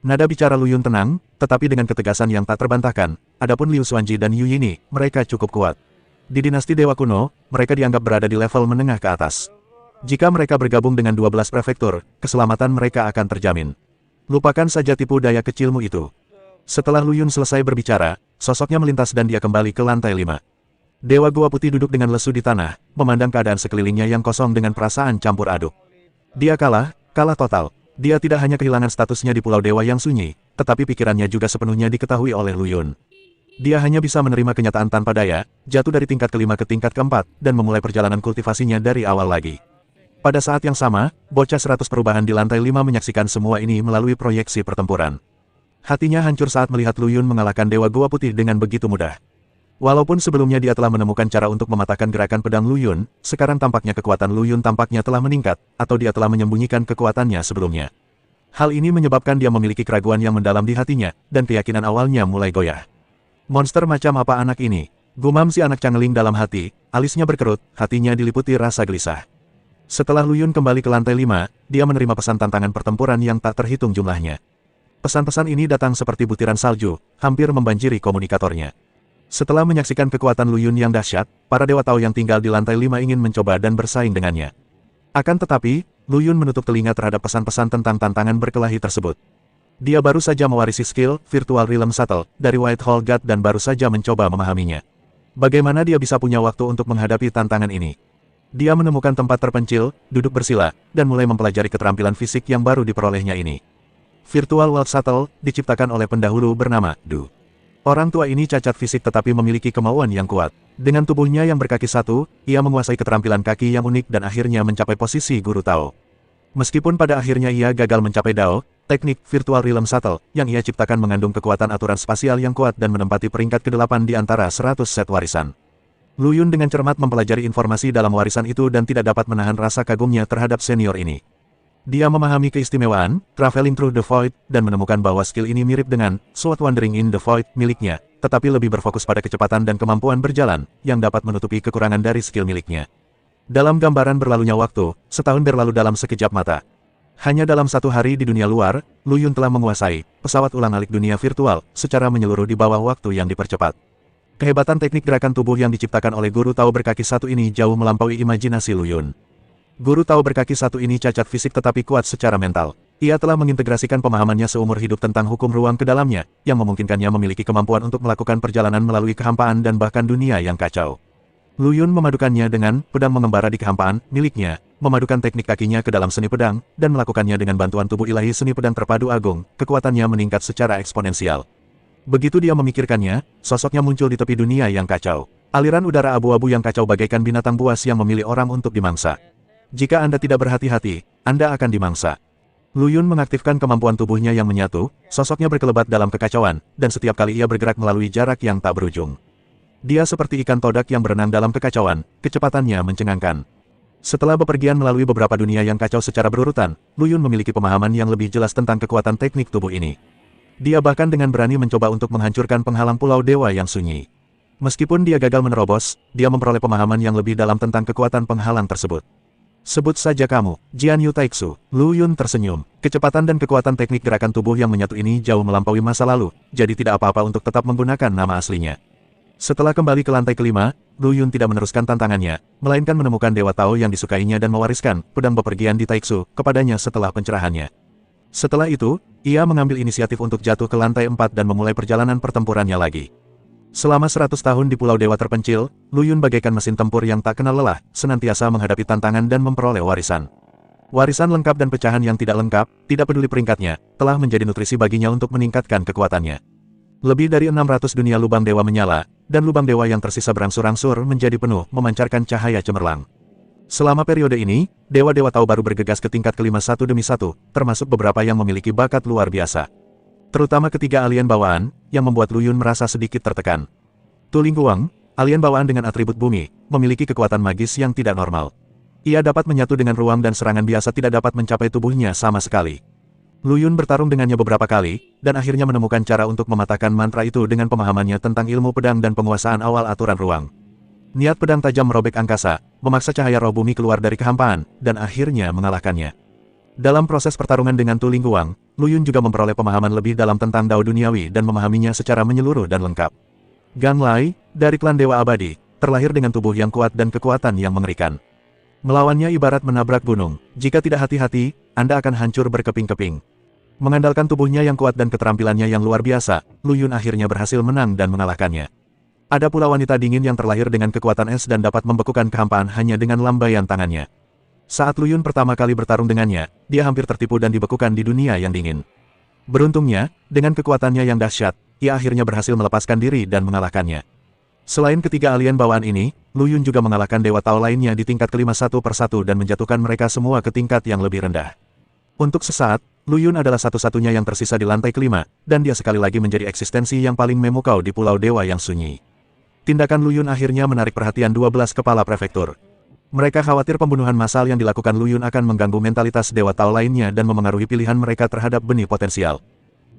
Nada bicara Lu Yun tenang, tetapi dengan ketegasan yang tak terbantahkan. Adapun Liu Xuanji dan Yu Yini, mereka cukup kuat. Di dinasti Dewa kuno, mereka dianggap berada di level menengah ke atas. Jika mereka bergabung dengan 12 prefektur, keselamatan mereka akan terjamin. Lupakan saja tipu daya kecilmu itu. Setelah Lu Yun selesai berbicara, sosoknya melintas dan dia kembali ke lantai 5. Dewa Gua Putih duduk dengan lesu di tanah, memandang keadaan sekelilingnya yang kosong dengan perasaan campur aduk. Dia kalah total. Dia tidak hanya kehilangan statusnya di Pulau Dewa yang sunyi, tetapi pikirannya juga sepenuhnya diketahui oleh Lu Yun. Dia hanya bisa menerima kenyataan tanpa daya, jatuh dari tingkat kelima ke tingkat keempat, dan memulai perjalanan kultivasinya dari awal lagi. Pada saat yang sama, bocah 100 perubahan di lantai 5 menyaksikan semua ini melalui proyeksi pertempuran. Hatinya hancur saat melihat Lu Yun mengalahkan Dewa Gua Putih dengan begitu mudah. Walaupun sebelumnya dia telah menemukan cara untuk mematahkan gerakan pedang Lu Yun, sekarang tampaknya kekuatan Lu Yun tampaknya telah meningkat, atau dia telah menyembunyikan kekuatannya sebelumnya. Hal ini menyebabkan dia memiliki keraguan yang mendalam di hatinya, dan keyakinan awalnya mulai goyah. Monster macam apa anak ini? Gumam si anak cangeling dalam hati, alisnya berkerut, hatinya diliputi rasa gelisah. Setelah Lu Yun kembali ke lantai 5, dia menerima pesan tantangan pertempuran yang tak terhitung jumlahnya. Pesan-pesan ini datang seperti butiran salju, hampir membanjiri komunikatornya. Setelah menyaksikan kekuatan Lu Yun yang dahsyat, para Dewa Tao yang tinggal di lantai 5 ingin mencoba dan bersaing dengannya. Akan tetapi, Lu Yun menutup telinga terhadap pesan-pesan tentang tantangan berkelahi tersebut. Dia baru saja mewarisi skill Virtual Realm Shuttle dari White Hole God dan baru saja mencoba memahaminya. Bagaimana dia bisa punya waktu untuk menghadapi tantangan ini? Dia menemukan tempat terpencil, duduk bersila, dan mulai mempelajari keterampilan fisik yang baru diperolehnya ini. Virtual World Shuttle diciptakan oleh pendahulu bernama Du. Orang tua ini cacat fisik tetapi memiliki kemauan yang kuat. Dengan tubuhnya yang berkaki satu, ia menguasai keterampilan kaki yang unik dan akhirnya mencapai posisi guru Tao. Meskipun pada akhirnya ia gagal mencapai Dao, teknik Virtual Realm Shuttle yang ia ciptakan mengandung kekuatan aturan spasial yang kuat dan menempati peringkat ke-8 di antara 100 set warisan. Lu Yun dengan cermat mempelajari informasi dalam warisan itu dan tidak dapat menahan rasa kagumnya terhadap senior ini. Dia memahami keistimewaan, Traveling Through the Void, dan menemukan bahwa skill ini mirip dengan Sword Wandering in the Void miliknya, tetapi lebih berfokus pada kecepatan dan kemampuan berjalan, yang dapat menutupi kekurangan dari skill miliknya. Dalam gambaran berlalunya waktu, setahun berlalu dalam sekejap mata. Hanya dalam satu hari di dunia luar, Lu Yun telah menguasai pesawat ulang-alik dunia virtual secara menyeluruh di bawah waktu yang dipercepat. Kehebatan teknik gerakan tubuh yang diciptakan oleh guru Tao berkaki satu ini jauh melampaui imajinasi Lu Yun. Guru Tao berkaki satu ini cacat fisik tetapi kuat secara mental. Ia telah mengintegrasikan pemahamannya seumur hidup tentang hukum ruang ke dalamnya, yang memungkinkannya memiliki kemampuan untuk melakukan perjalanan melalui kehampaan dan bahkan dunia yang kacau. Lu Yun memadukannya dengan pedang mengembara di kehampaan miliknya, memadukan teknik kakinya ke dalam seni pedang, dan melakukannya dengan bantuan tubuh ilahi seni pedang terpadu agung, kekuatannya meningkat secara eksponensial. Begitu dia memikirkannya, sosoknya muncul di tepi dunia yang kacau. Aliran udara abu-abu yang kacau bagaikan binatang buas yang memilih orang untuk dimangsa. Jika Anda tidak berhati-hati, Anda akan dimangsa. Lu Yun mengaktifkan kemampuan tubuhnya yang menyatu, sosoknya berkelebat dalam kekacauan, dan setiap kali ia bergerak melalui jarak yang tak berujung. Dia seperti ikan todak yang berenang dalam kekacauan, kecepatannya mencengangkan. Setelah bepergian melalui beberapa dunia yang kacau secara berurutan, Lu Yun memiliki pemahaman yang lebih jelas tentang kekuatan teknik tubuh ini. Dia bahkan dengan berani mencoba untuk menghancurkan penghalang Pulau Dewa yang sunyi. Meskipun dia gagal menerobos, dia memperoleh pemahaman yang lebih dalam tentang kekuatan penghalang tersebut. Sebut saja kamu, Jian Yu Taixu. Lu Yun tersenyum. Kecepatan dan kekuatan teknik gerakan tubuh yang menyatu ini jauh melampaui masa lalu, jadi tidak apa-apa untuk tetap menggunakan nama aslinya. Setelah kembali ke lantai kelima, Lu Yun tidak meneruskan tantangannya, melainkan menemukan Dewa Tao yang disukainya dan mewariskan pedang bepergian di Taixu kepadanya setelah pencerahannya. Setelah itu, ia mengambil inisiatif untuk jatuh ke lantai 4 dan memulai perjalanan pertempurannya lagi. Selama 100 tahun di Pulau Dewa terpencil, Lu Yun bagaikan mesin tempur yang tak kenal lelah, senantiasa menghadapi tantangan dan memperoleh warisan. Warisan lengkap dan pecahan yang tidak lengkap, tidak peduli peringkatnya, telah menjadi nutrisi baginya untuk meningkatkan kekuatannya. Lebih dari 600 dunia lubang dewa menyala, dan lubang dewa yang tersisa berangsur-angsur menjadi penuh, memancarkan cahaya cemerlang. Selama periode ini, Dewa-Dewa Tao baru bergegas ke tingkat kelima satu demi satu, termasuk beberapa yang memiliki bakat luar biasa. Terutama ketiga alien bawaan, yang membuat Lu Yun merasa sedikit tertekan. Tu Lingguang, alien bawaan dengan atribut bumi, memiliki kekuatan magis yang tidak normal. Ia dapat menyatu dengan ruang dan serangan biasa tidak dapat mencapai tubuhnya sama sekali. Lu Yun bertarung dengannya beberapa kali, dan akhirnya menemukan cara untuk mematahkan mantra itu dengan pemahamannya tentang ilmu pedang dan penguasaan awal aturan ruang. Niat pedang tajam merobek angkasa, memaksa cahaya roh bumi keluar dari kehampaan, dan akhirnya mengalahkannya. Dalam proses pertarungan dengan Tu Lingguang, Lu Yun juga memperoleh pemahaman lebih dalam tentang Dao Duniawi dan memahaminya secara menyeluruh dan lengkap. Gang Lai, dari klan Dewa Abadi, terlahir dengan tubuh yang kuat dan kekuatan yang mengerikan. Melawannya ibarat menabrak gunung, jika tidak hati-hati, Anda akan hancur berkeping-keping. Mengandalkan tubuhnya yang kuat dan keterampilannya yang luar biasa, Lu Yun akhirnya berhasil menang dan mengalahkannya. Ada pula wanita dingin yang terlahir dengan kekuatan es dan dapat membekukan kehampaan hanya dengan lambaian tangannya. Saat Lu Yun pertama kali bertarung dengannya, dia hampir tertipu dan dibekukan di dunia yang dingin. Beruntungnya, dengan kekuatannya yang dahsyat, ia akhirnya berhasil melepaskan diri dan mengalahkannya. Selain ketiga alien bawaan ini, Lu Yun juga mengalahkan Dewa Tao lainnya di tingkat kelima satu persatu dan menjatuhkan mereka semua ke tingkat yang lebih rendah. Untuk sesaat, Lu Yun adalah satu-satunya yang tersisa di lantai kelima, dan dia sekali lagi menjadi eksistensi yang paling memukau di Pulau Dewa yang sunyi. Tindakan Lu Yun akhirnya menarik perhatian 12 kepala prefektur. Mereka khawatir pembunuhan massal yang dilakukan Lu Yun akan mengganggu mentalitas Dewa Tao lainnya dan memengaruhi pilihan mereka terhadap benih potensial.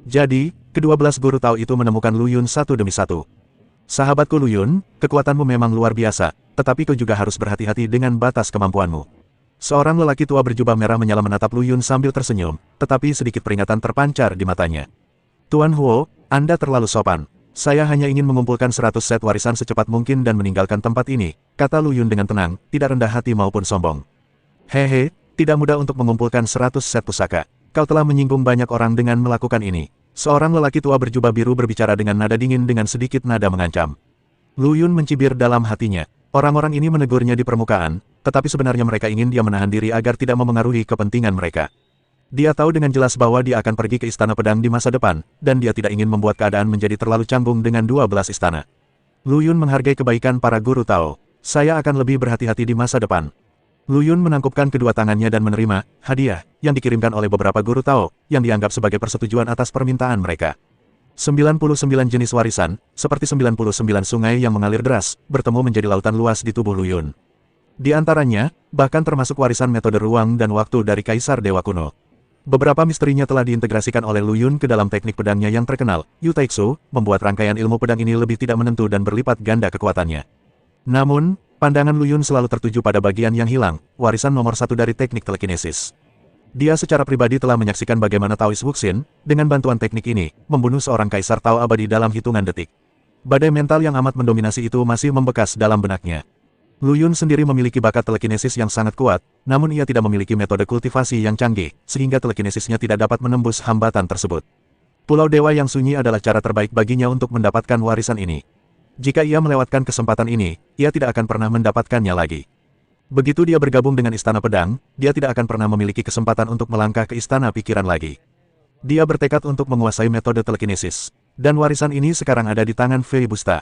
Jadi, ke-12 guru Tao itu menemukan Lu Yun satu demi satu. Sahabatku Lu Yun, kekuatanmu memang luar biasa, tetapi kau juga harus berhati-hati dengan batas kemampuanmu. Seorang lelaki tua berjubah merah menyala menatap Lu Yun sambil tersenyum, tetapi sedikit peringatan terpancar di matanya. Tuan Huo, Anda terlalu sopan. Saya hanya ingin mengumpulkan 100 set warisan secepat mungkin dan meninggalkan tempat ini, kata Lu Yun dengan tenang, tidak rendah hati maupun sombong. Hehe, tidak mudah untuk mengumpulkan 100 set pusaka. Kau telah menyinggung banyak orang dengan melakukan ini. Seorang lelaki tua berjubah biru berbicara dengan nada dingin dengan sedikit nada mengancam. Lu Yun mencibir dalam hatinya. Orang-orang ini menegurnya di permukaan, tetapi sebenarnya mereka ingin dia menahan diri agar tidak memengaruhi kepentingan mereka. Dia tahu dengan jelas bahwa dia akan pergi ke Istana Pedang di masa depan, dan dia tidak ingin membuat keadaan menjadi terlalu canggung dengan 12 istana. Lu Yun menghargai kebaikan para guru Tao. Saya akan lebih berhati-hati di masa depan. Lu Yun menangkupkan kedua tangannya dan menerima hadiah yang dikirimkan oleh beberapa guru Tao, yang dianggap sebagai persetujuan atas permintaan mereka. 99 jenis warisan, seperti 99 sungai yang mengalir deras, bertemu menjadi lautan luas di tubuh Lu Yun. Di antaranya, bahkan termasuk warisan metode ruang dan waktu dari Kaisar Dewa Kuno. Beberapa misterinya telah diintegrasikan oleh Lu Yun ke dalam teknik pedangnya yang terkenal, Yu Taixu, membuat rangkaian ilmu pedang ini lebih tidak menentu dan berlipat ganda kekuatannya. Namun, pandangan Lu Yun selalu tertuju pada bagian yang hilang, warisan nomor 1 dari teknik telekinesis. Dia secara pribadi telah menyaksikan bagaimana Taoist Wuxin, dengan bantuan teknik ini, membunuh seorang kaisar Tao abadi dalam hitungan detik. Badai mental yang amat mendominasi itu masih membekas dalam benaknya. Lu Yun sendiri memiliki bakat telekinesis yang sangat kuat, namun ia tidak memiliki metode kultivasi yang canggih, sehingga telekinesisnya tidak dapat menembus hambatan tersebut. Pulau Dewa yang sunyi adalah cara terbaik baginya untuk mendapatkan warisan ini. Jika ia melewatkan kesempatan ini, ia tidak akan pernah mendapatkannya lagi. Begitu dia bergabung dengan Istana Pedang, dia tidak akan pernah memiliki kesempatan untuk melangkah ke Istana Pikiran lagi. Dia bertekad untuk menguasai metode telekinesis, dan warisan ini sekarang ada di tangan Fei Busta.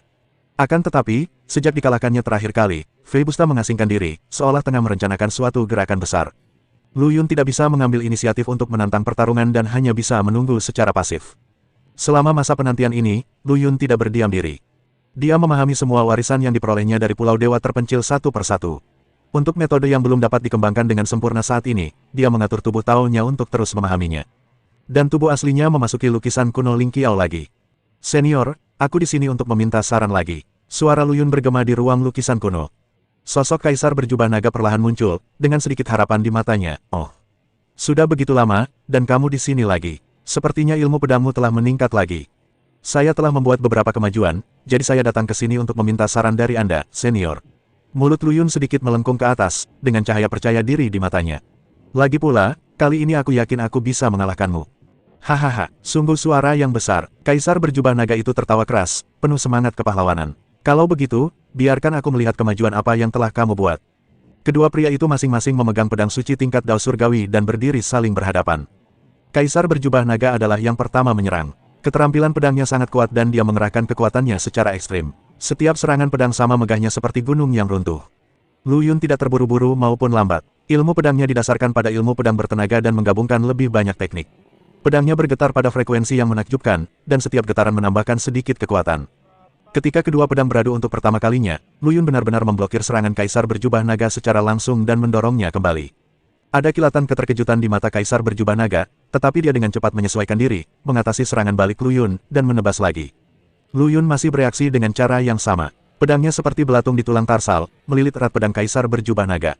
Akan tetapi, sejak dikalahkannya terakhir kali, Fei Busta mengasingkan diri, seolah tengah merencanakan suatu gerakan besar. Lu Yun tidak bisa mengambil inisiatif untuk menantang pertarungan dan hanya bisa menunggu secara pasif. Selama masa penantian ini, Lu Yun tidak berdiam diri. Dia memahami semua warisan yang diperolehnya dari Pulau Dewa terpencil satu persatu. Untuk metode yang belum dapat dikembangkan dengan sempurna saat ini, dia mengatur tubuh Tao-nya untuk terus memahaminya. Dan tubuh aslinya memasuki lukisan kuno Ling Qiao lagi. Senior, aku di sini untuk meminta saran lagi. Suara Lu Yun bergema di ruang lukisan kuno. Sosok kaisar berjubah naga perlahan muncul, dengan sedikit harapan di matanya. Oh, sudah begitu lama, dan kamu di sini lagi. Sepertinya ilmu pedangmu telah meningkat lagi. Saya telah membuat beberapa kemajuan, jadi saya datang ke sini untuk meminta saran dari Anda, senior. Mulut Lu Yun sedikit melengkung ke atas, dengan cahaya percaya diri di matanya. Lagi pula, kali ini aku yakin aku bisa mengalahkanmu. Hahaha, sungguh suara yang besar. Kaisar berjubah naga itu tertawa keras, penuh semangat kepahlawanan. Kalau begitu, biarkan aku melihat kemajuan apa yang telah kamu buat. Kedua pria itu masing-masing memegang pedang suci tingkat Dao Surgawi dan berdiri saling berhadapan. Kaisar berjubah naga adalah yang pertama menyerang. Keterampilan pedangnya sangat kuat dan dia mengerahkan kekuatannya secara ekstrim. Setiap serangan pedang sama megahnya seperti gunung yang runtuh. Lu Yun tidak terburu-buru maupun lambat. Ilmu pedangnya didasarkan pada ilmu pedang bertenaga dan menggabungkan lebih banyak teknik. Pedangnya bergetar pada frekuensi yang menakjubkan, dan setiap getaran menambahkan sedikit kekuatan. Ketika kedua pedang beradu untuk pertama kalinya, Lu Yun benar-benar memblokir serangan Kaisar Berjubah Naga secara langsung dan mendorongnya kembali. Ada kilatan keterkejutan di mata Kaisar Berjubah Naga, tetapi dia dengan cepat menyesuaikan diri, mengatasi serangan balik Lu Yun, dan menebas lagi. Lu Yun masih bereaksi dengan cara yang sama. Pedangnya seperti belatung di tulang tarsal, melilit erat pedang Kaisar Berjubah Naga.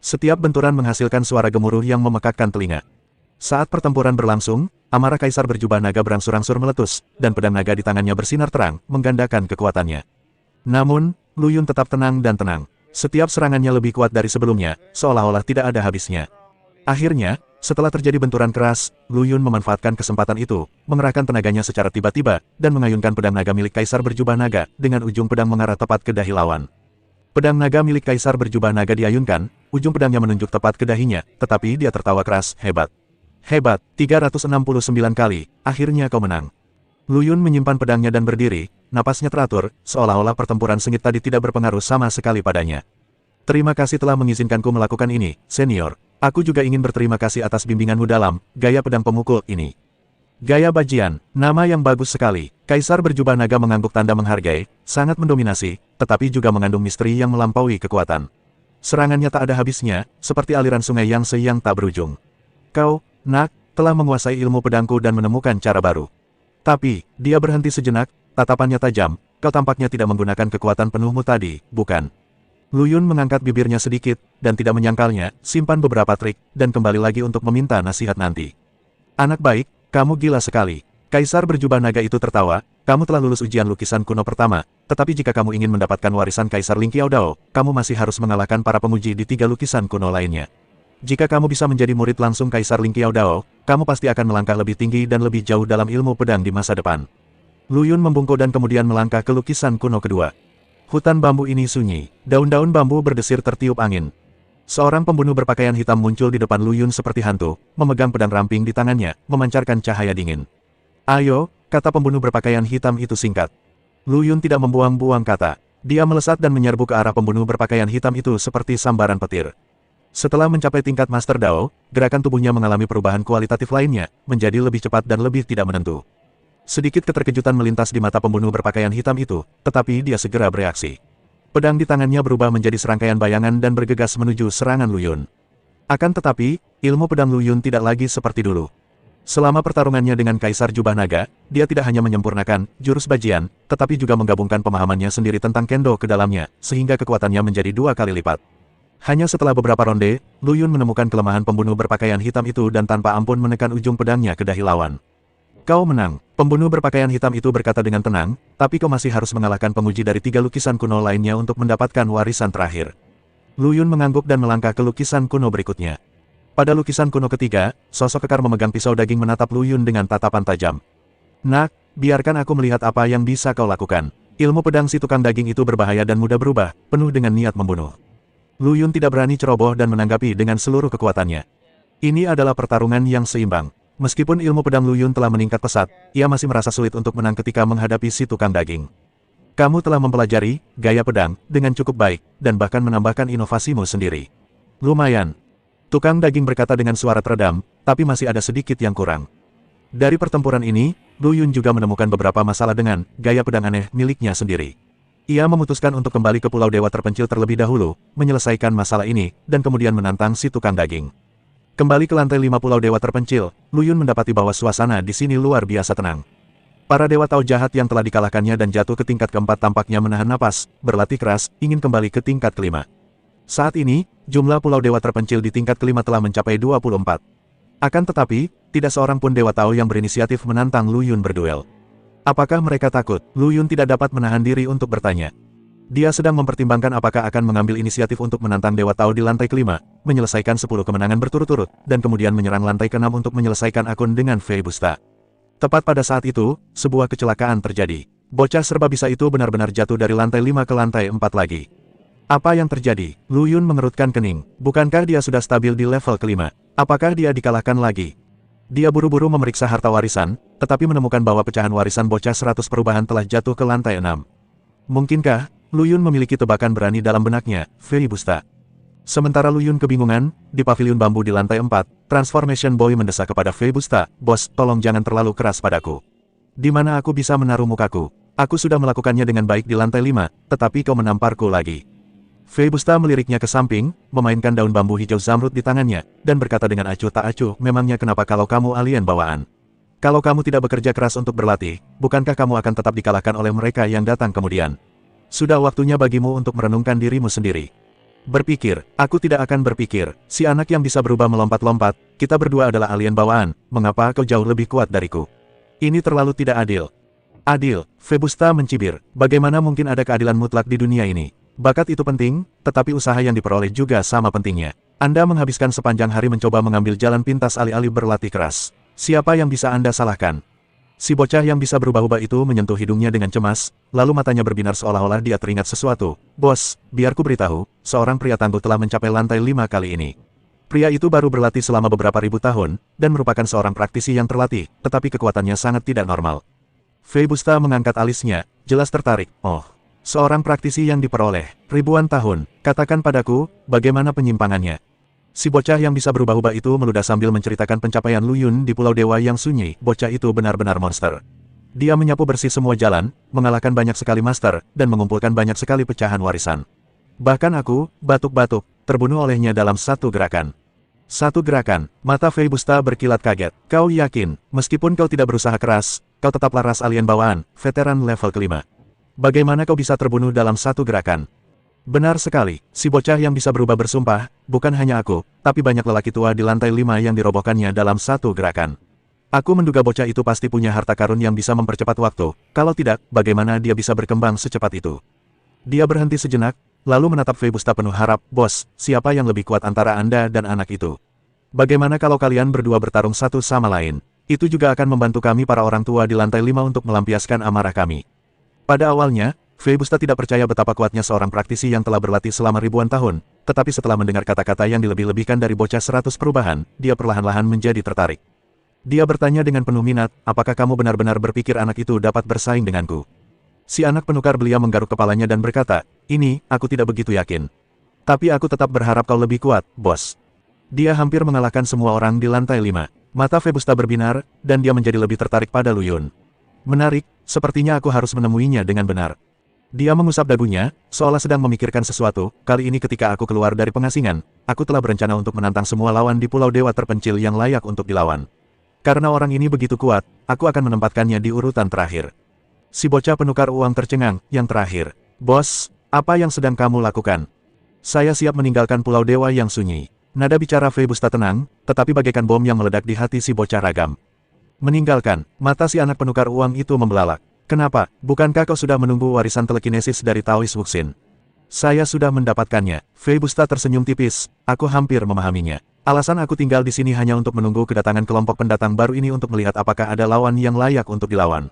Setiap benturan menghasilkan suara gemuruh yang memekakkan telinga. Saat pertempuran berlangsung, amarah Kaisar Berjubah Naga berangsur-angsur meletus, dan pedang naga di tangannya bersinar terang, menggandakan kekuatannya. Namun, Lu Yun tetap tenang dan tenang. Setiap serangannya lebih kuat dari sebelumnya, seolah-olah tidak ada habisnya. Akhirnya, setelah terjadi benturan keras, Lu Yun memanfaatkan kesempatan itu, mengerahkan tenaganya secara tiba-tiba, dan mengayunkan pedang naga milik Kaisar Berjubah Naga, dengan ujung pedang mengarah tepat ke dahi lawan. Pedang naga milik Kaisar Berjubah Naga diayunkan, ujung pedangnya menunjuk tepat ke dahinya, tetapi dia tertawa keras, hebat. Hebat, 369 kali, akhirnya kau menang. Lu Yun menyimpan pedangnya dan berdiri, napasnya teratur, seolah-olah pertempuran sengit tadi tidak berpengaruh sama sekali padanya. Terima kasih telah mengizinkanku melakukan ini, senior. Aku juga ingin berterima kasih atas bimbinganmu dalam gaya pedang pemukul ini. Gaya Bajian, nama yang bagus sekali. Kaisar Berjubah Naga mengangguk tanda menghargai, sangat mendominasi, tetapi juga mengandung misteri yang melampaui kekuatan. Serangannya tak ada habisnya, seperti aliran sungai yang tak berujung. Kau, Nak, telah menguasai ilmu pedangku dan menemukan cara baru. Tapi, dia berhenti sejenak, tatapannya tajam, kau tampaknya tidak menggunakan kekuatan penuhmu tadi, bukan? Lu Yun mengangkat bibirnya sedikit, dan tidak menyangkalnya, simpan beberapa trik, dan kembali lagi untuk meminta nasihat nanti. Anak baik, kamu gila sekali. Kaisar Berjubah Naga itu tertawa, kamu telah lulus ujian lukisan kuno pertama, tetapi jika kamu ingin mendapatkan warisan Kaisar Ling Qiaodao, kamu masih harus mengalahkan para penguji di 3 lukisan kuno lainnya. Jika kamu bisa menjadi murid langsung Kaisar Ling Qiaodao, kamu pasti akan melangkah lebih tinggi dan lebih jauh dalam ilmu pedang di masa depan. Lu Yun membungkuk dan kemudian melangkah ke lukisan kuno kedua. Hutan bambu ini sunyi, daun-daun bambu berdesir tertiup angin. Seorang pembunuh berpakaian hitam muncul di depan Lu Yun seperti hantu, memegang pedang ramping di tangannya, memancarkan cahaya dingin. Ayo, kata pembunuh berpakaian hitam itu singkat. Lu Yun tidak membuang-buang kata. Dia melesat dan menyerbu ke arah pembunuh berpakaian hitam itu seperti sambaran petir. Setelah mencapai tingkat Master Dao, gerakan tubuhnya mengalami perubahan kualitatif lainnya, menjadi lebih cepat dan lebih tidak menentu. Sedikit keterkejutan melintas di mata pembunuh berpakaian hitam itu, tetapi dia segera bereaksi. Pedang di tangannya berubah menjadi serangkaian bayangan dan bergegas menuju serangan Lu Yun. Akan tetapi, ilmu pedang Lu Yun tidak lagi seperti dulu. Selama pertarungannya dengan Kaisar Jubah Naga, dia tidak hanya menyempurnakan jurus bajian, tetapi juga menggabungkan pemahamannya sendiri tentang kendo ke dalamnya, sehingga kekuatannya menjadi 2 kali lipat. Hanya setelah beberapa ronde, Lu Yun menemukan kelemahan pembunuh berpakaian hitam itu dan tanpa ampun menekan ujung pedangnya ke dahi lawan. Kau menang, pembunuh berpakaian hitam itu berkata dengan tenang, tapi kau masih harus mengalahkan penguji dari 3 lukisan kuno lainnya untuk mendapatkan warisan terakhir. Lu Yun mengangguk dan melangkah ke lukisan kuno berikutnya. Pada lukisan kuno ketiga, sosok kekar memegang pisau daging menatap Lu Yun dengan tatapan tajam. Nak, biarkan aku melihat apa yang bisa kau lakukan. Ilmu pedang si tukang daging itu berbahaya dan mudah berubah, penuh dengan niat membunuh. Lu Yun tidak berani ceroboh dan menanggapi dengan seluruh kekuatannya. Ini adalah pertarungan yang seimbang. Meskipun ilmu pedang Lu Yun telah meningkat pesat, ia masih merasa sulit untuk menang ketika menghadapi si tukang daging. Kamu telah mempelajari gaya pedang dengan cukup baik, dan bahkan menambahkan inovasimu sendiri. Lumayan. Tukang daging berkata dengan suara teredam, tapi masih ada sedikit yang kurang. Dari pertempuran ini, Lu Yun juga menemukan beberapa masalah dengan gaya pedang aneh miliknya sendiri. Ia memutuskan untuk kembali ke Pulau Dewa Terpencil terlebih dahulu, menyelesaikan masalah ini, dan kemudian menantang si tukang daging. Kembali ke lantai 5 Pulau Dewa Terpencil, Lu Yun mendapati bahwa suasana di sini luar biasa tenang. Para dewa Tao jahat yang telah dikalahkannya dan jatuh ke tingkat keempat tampaknya menahan napas, berlatih keras, ingin kembali ke tingkat kelima. Saat ini, jumlah Pulau Dewa Terpencil di tingkat kelima telah mencapai 24. Akan tetapi, tidak seorang pun dewa Tao yang berinisiatif menantang Lu Yun berduel. Apakah mereka takut? Lu Yun tidak dapat menahan diri untuk bertanya. Dia sedang mempertimbangkan apakah akan mengambil inisiatif untuk menantang Dewa Tao di lantai kelima, menyelesaikan 10 kemenangan berturut-turut, dan kemudian menyerang lantai ke-6 untuk menyelesaikan akun dengan Fei Busta. Tepat pada saat itu, sebuah kecelakaan terjadi. Bocah serba bisa itu benar-benar jatuh dari lantai 5 ke lantai 4 lagi. Apa yang terjadi? Lu Yun mengerutkan kening. Bukankah dia sudah stabil di level kelima? Apakah dia dikalahkan lagi? Dia buru-buru memeriksa harta warisan, tetapi menemukan bahwa pecahan warisan bocah 100 perubahan telah jatuh ke lantai 6. Mungkinkah Lu Yun memiliki tebakan berani dalam benaknya, Fei Busta? Sementara Lu Yun kebingungan, di pavilion bambu di lantai 4, Transformation Boy mendesak kepada Fei Busta, "Bos, tolong jangan terlalu keras padaku. Di mana aku bisa menaruh mukaku?" Aku sudah melakukannya dengan baik di lantai 5, tetapi kau menamparku lagi. Fei Busta meliriknya ke samping, memainkan daun bambu hijau zamrud di tangannya, dan berkata dengan acuh tak acuh, memangnya kenapa kalau kamu alien bawaan? Kalau kamu tidak bekerja keras untuk berlatih, bukankah kamu akan tetap dikalahkan oleh mereka yang datang kemudian? Sudah waktunya bagimu untuk merenungkan dirimu sendiri. Berpikir, aku tidak akan berpikir, si anak yang bisa berubah melompat-lompat, kita berdua adalah alien bawaan, mengapa kau jauh lebih kuat dariku? Ini terlalu tidak adil. Adil, Fei Busta mencibir, bagaimana mungkin ada keadilan mutlak di dunia ini? Bakat itu penting, tetapi usaha yang diperoleh juga sama pentingnya. Anda menghabiskan sepanjang hari mencoba mengambil jalan pintas alih-alih berlatih keras. Siapa yang bisa Anda salahkan? Si bocah yang bisa berubah-ubah itu menyentuh hidungnya dengan cemas, lalu matanya berbinar seolah-olah dia teringat sesuatu. Bos, biar ku beritahu, seorang pria tangguh telah mencapai lantai 5 kali ini. Pria itu baru berlatih selama beberapa ribu tahun, dan merupakan seorang praktisi yang terlatih, tetapi kekuatannya sangat tidak normal. Fei Busta mengangkat alisnya, jelas tertarik. Oh. Seorang praktisi yang diperoleh ribuan tahun, katakan padaku, bagaimana penyimpangannya? Si bocah yang bisa berubah-ubah itu meludah sambil menceritakan pencapaian Lu Yun di Pulau Dewa yang sunyi. Bocah itu benar-benar monster. Dia menyapu bersih semua jalan, mengalahkan banyak sekali master, dan mengumpulkan banyak sekali pecahan warisan. Bahkan aku, batuk-batuk, terbunuh olehnya dalam satu gerakan. Satu gerakan, mata Fei Busta berkilat kaget. Kau yakin, meskipun kau tidak berusaha keras, kau tetaplah ras alien bawaan, veteran level kelima. Bagaimana kau bisa terbunuh dalam satu gerakan? Benar sekali, si bocah yang bisa berubah bersumpah, bukan hanya aku, tapi banyak lelaki tua di lantai 5 yang dirobohkannya dalam satu gerakan. Aku menduga bocah itu pasti punya harta karun yang bisa mempercepat waktu, kalau tidak, bagaimana dia bisa berkembang secepat itu? Dia berhenti sejenak, lalu menatap Fei Busta penuh harap, bos, siapa yang lebih kuat antara Anda dan anak itu? Bagaimana kalau kalian berdua bertarung satu sama lain? Itu juga akan membantu kami para orang tua di lantai 5 untuk melampiaskan amarah kami. Pada awalnya, Fei Busta tidak percaya betapa kuatnya seorang praktisi yang telah berlatih selama ribuan tahun, tetapi setelah mendengar kata-kata yang dilebih-lebihkan dari bocah 100 perubahan, dia perlahan-lahan menjadi tertarik. Dia bertanya dengan penuh minat, apakah kamu benar-benar berpikir anak itu dapat bersaing denganku? Si anak penukar belia menggaruk kepalanya dan berkata, ini, aku tidak begitu yakin. Tapi aku tetap berharap kau lebih kuat, bos. Dia hampir mengalahkan semua orang di lantai 5. Mata Fei Busta berbinar, dan dia menjadi lebih tertarik pada Lu Yun. Menarik, sepertinya aku harus menemuinya dengan benar. Dia mengusap dagunya, seolah sedang memikirkan sesuatu. Kali ini ketika aku keluar dari pengasingan, aku telah berencana untuk menantang semua lawan di Pulau Dewa terpencil yang layak untuk dilawan. Karena orang ini begitu kuat, aku akan menempatkannya di urutan terakhir. Si bocah penukar uang tercengang, yang terakhir. Bos, apa yang sedang kamu lakukan? Saya siap meninggalkan Pulau Dewa yang sunyi. Nada bicara Fei Busta tenang, tetapi bagaikan bom yang meledak di hati si bocah ragam. Meninggalkan, mata si anak penukar uang itu membelalak. Kenapa, bukankah kau sudah menunggu warisan telekinesis dari Taoist Wuxin? Saya sudah mendapatkannya. Fei Busta tersenyum tipis, aku hampir memahaminya. Alasan aku tinggal di sini hanya untuk menunggu kedatangan kelompok pendatang baru ini untuk melihat apakah ada lawan yang layak untuk dilawan.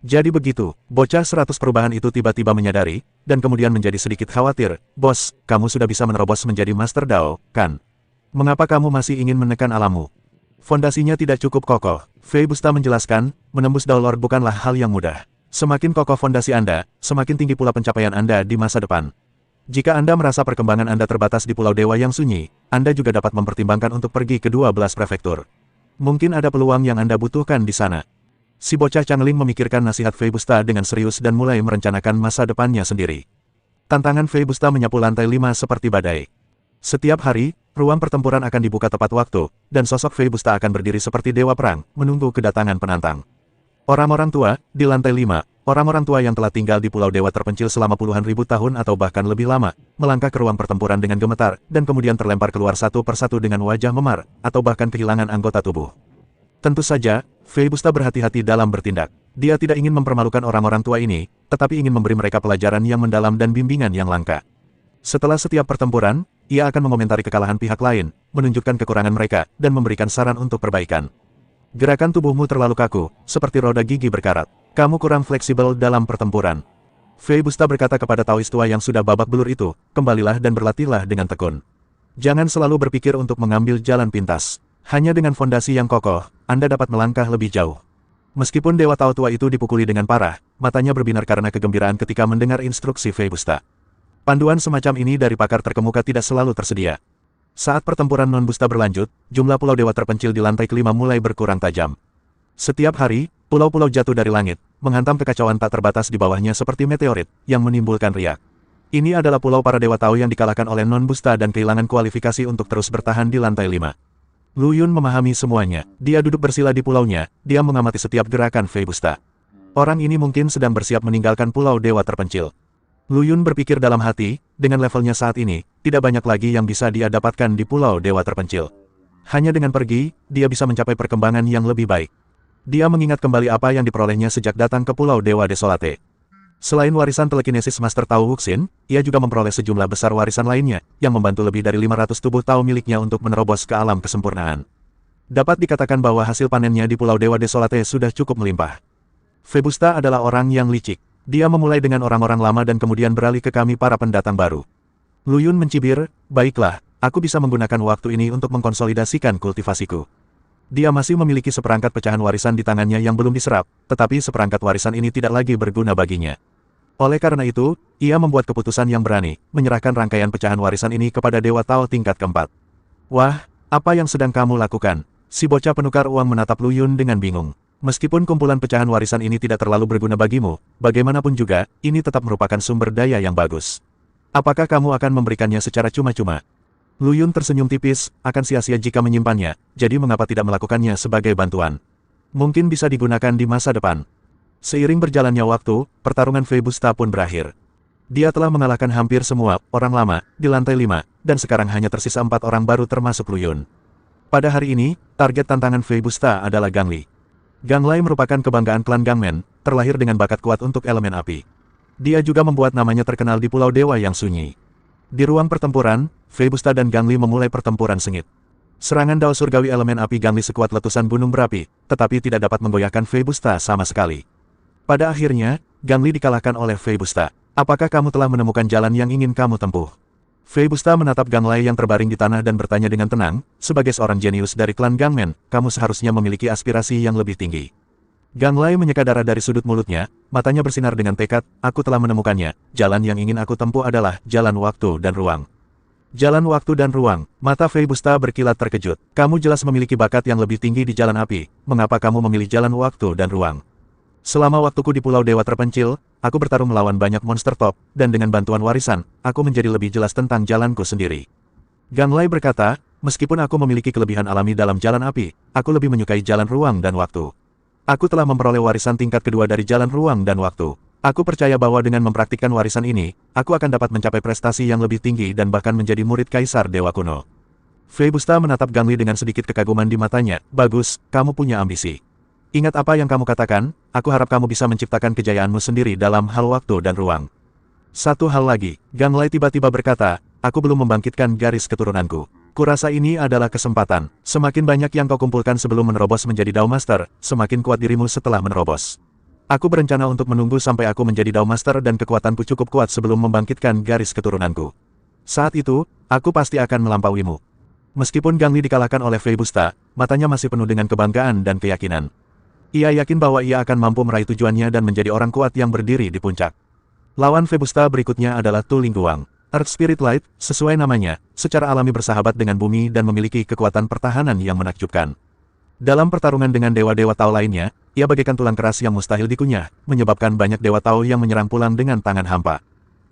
Jadi begitu, bocah 100 perubahan itu tiba-tiba menyadari, dan kemudian menjadi sedikit khawatir. Bos, kamu sudah bisa menerobos menjadi Master Dao, kan? Mengapa kamu masih ingin menekan alammu? Fondasinya tidak cukup kokoh. Fei Busta menjelaskan, menembus Dao Lord bukanlah hal yang mudah. Semakin kokoh fondasi Anda, semakin tinggi pula pencapaian Anda di masa depan. Jika Anda merasa perkembangan Anda terbatas di Pulau Dewa yang sunyi, Anda juga dapat mempertimbangkan untuk pergi ke 12 prefektur. Mungkin ada peluang yang Anda butuhkan di sana. Si bocah Changling memikirkan nasihat Fei Busta dengan serius dan mulai merencanakan masa depannya sendiri. Tantangan Fei Busta menyapu lantai 5 seperti badai. Setiap hari, ruang pertempuran akan dibuka tepat waktu, dan sosok Fei Busta akan berdiri seperti dewa perang, menunggu kedatangan penantang. Orang-orang tua, di lantai 5, orang-orang tua yang telah tinggal di Pulau Dewa terpencil selama puluhan ribu tahun atau bahkan lebih lama, melangkah ke ruang pertempuran dengan gemetar, dan kemudian terlempar keluar satu persatu dengan wajah memar, atau bahkan kehilangan anggota tubuh. Tentu saja, Fei Busta berhati-hati dalam bertindak. Dia tidak ingin mempermalukan orang-orang tua ini, tetapi ingin memberi mereka pelajaran yang mendalam dan bimbingan yang langka. Setelah setiap pertempuran, ia akan mengomentari kekalahan pihak lain, menunjukkan kekurangan mereka, dan memberikan saran untuk perbaikan. Gerakan tubuhmu terlalu kaku, seperti roda gigi berkarat. Kamu kurang fleksibel dalam pertempuran. Fei Busta berkata kepada Taoist tua yang sudah babak belur itu, kembalilah dan berlatihlah dengan tekun. Jangan selalu berpikir untuk mengambil jalan pintas. Hanya dengan fondasi yang kokoh, Anda dapat melangkah lebih jauh. Meskipun Dewa Tao tua itu dipukuli dengan parah, matanya berbinar karena kegembiraan ketika mendengar instruksi Fei Busta. Panduan semacam ini dari pakar terkemuka tidak selalu tersedia. Saat pertempuran non-Busta berlanjut, jumlah pulau dewa terpencil di lantai kelima mulai berkurang tajam. Setiap hari, pulau-pulau jatuh dari langit, menghantam kekacauan tak terbatas di bawahnya seperti meteorit, yang menimbulkan riak. Ini adalah pulau para Dewa Tao yang dikalahkan oleh Non Busta dan kehilangan kualifikasi untuk terus bertahan di lantai 5. Lu Yun memahami semuanya. Dia duduk bersila di pulaunya, dia mengamati setiap gerakan Fei Busta. Orang ini mungkin sedang bersiap meninggalkan pulau Dewa Terpencil. Lu Yun berpikir dalam hati, dengan levelnya saat ini, tidak banyak lagi yang bisa dia dapatkan di pulau Dewa Terpencil. Hanya dengan pergi, dia bisa mencapai perkembangan yang lebih baik. Dia mengingat kembali apa yang diperolehnya sejak datang ke pulau Dewa Desolate. Selain warisan telekinesis Master Tao Wuxin, ia juga memperoleh sejumlah besar warisan lainnya, yang membantu lebih dari 500 tubuh Tao miliknya untuk menerobos ke alam kesempurnaan. Dapat dikatakan bahwa hasil panennya di Pulau Dewa Desolate sudah cukup melimpah. Fei Busta adalah orang yang licik. Dia memulai dengan orang-orang lama dan kemudian beralih ke kami para pendatang baru. Lu Yun mencibir, baiklah, aku bisa menggunakan waktu ini untuk mengkonsolidasikan kultivasiku. Dia masih memiliki seperangkat pecahan warisan di tangannya yang belum diserap, tetapi seperangkat warisan ini tidak lagi berguna baginya. Oleh karena itu, ia membuat keputusan yang berani, menyerahkan rangkaian pecahan warisan ini kepada Dewa Tao tingkat keempat. Wah, apa yang sedang kamu lakukan? Si bocah penukar uang menatap Lu Yun dengan bingung. Meskipun kumpulan pecahan warisan ini tidak terlalu berguna bagimu, bagaimanapun juga, ini tetap merupakan sumber daya yang bagus. Apakah kamu akan memberikannya secara cuma-cuma? Lu Yun tersenyum tipis, akan sia-sia jika menyimpannya, jadi mengapa tidak melakukannya sebagai bantuan? Mungkin bisa digunakan di masa depan. Seiring berjalannya waktu, pertarungan Fei Busta pun berakhir. Dia telah mengalahkan hampir semua orang lama di lantai 5, dan sekarang hanya tersisa 4 orang baru termasuk Lu Yun. Pada hari ini, target tantangan Fei Busta adalah Gang Li. Gang Lai merupakan kebanggaan klan Gangmen, terlahir dengan bakat kuat untuk elemen api. Dia juga membuat namanya terkenal di Pulau Dewa yang sunyi. Di ruang pertempuran, Fei Busta dan Gang Li memulai pertempuran sengit. Serangan Dao Surgawi elemen api Gang Li sekuat letusan gunung berapi, tetapi tidak dapat menggoyahkan Fei Busta sama sekali. Pada akhirnya, Gang Li dikalahkan oleh Fei Busta. Apakah kamu telah menemukan jalan yang ingin kamu tempuh? Fei Busta menatap Gang Lai yang terbaring di tanah dan bertanya dengan tenang, sebagai seorang jenius dari klan Gangmen, kamu seharusnya memiliki aspirasi yang lebih tinggi. Gang Lai menyeka darah dari sudut mulutnya, matanya bersinar dengan tekad, aku telah menemukannya, jalan yang ingin aku tempuh adalah jalan waktu dan ruang. Jalan waktu dan ruang, mata Fei Busta berkilat terkejut. Kamu jelas memiliki bakat yang lebih tinggi di jalan api, mengapa kamu memilih jalan waktu dan ruang? Selama waktuku di Pulau Dewa Terpencil, aku bertarung melawan banyak monster top, dan dengan bantuan warisan, aku menjadi lebih jelas tentang jalanku sendiri. Gang Lai berkata, meskipun aku memiliki kelebihan alami dalam jalan api, aku lebih menyukai jalan ruang dan waktu. Aku telah memperoleh warisan tingkat kedua dari jalan ruang dan waktu. Aku percaya bahwa dengan mempraktikkan warisan ini, aku akan dapat mencapai prestasi yang lebih tinggi dan bahkan menjadi murid Kaisar Dewa Kuno. Fei Busta menatap Gang Li dengan sedikit kekaguman di matanya, bagus, kamu punya ambisi. Ingat apa yang kamu katakan, aku harap kamu bisa menciptakan kejayaanmu sendiri dalam hal waktu dan ruang. Satu hal lagi, Gang Lai tiba-tiba berkata, aku belum membangkitkan garis keturunanku. Kurasa ini adalah kesempatan. Semakin banyak yang kau kumpulkan sebelum menerobos menjadi Dao Master, semakin kuat dirimu setelah menerobos. Aku berencana untuk menunggu sampai aku menjadi Dao Master dan kekuatanku cukup kuat sebelum membangkitkan garis keturunanku. Saat itu, aku pasti akan melampauimu. Meskipun Gang Li dikalahkan oleh Fei Busta, matanya masih penuh dengan kebanggaan dan keyakinan. Ia yakin bahwa ia akan mampu meraih tujuannya dan menjadi orang kuat yang berdiri di puncak. Lawan Fei Busta berikutnya adalah Tu Lingguang. Earth Spirit Light, sesuai namanya, secara alami bersahabat dengan bumi dan memiliki kekuatan pertahanan yang menakjubkan. Dalam pertarungan dengan dewa-dewa Tao lainnya, ia bagaikan tulang keras yang mustahil dikunyah, menyebabkan banyak dewa Tao yang menyerang pulang dengan tangan hampa.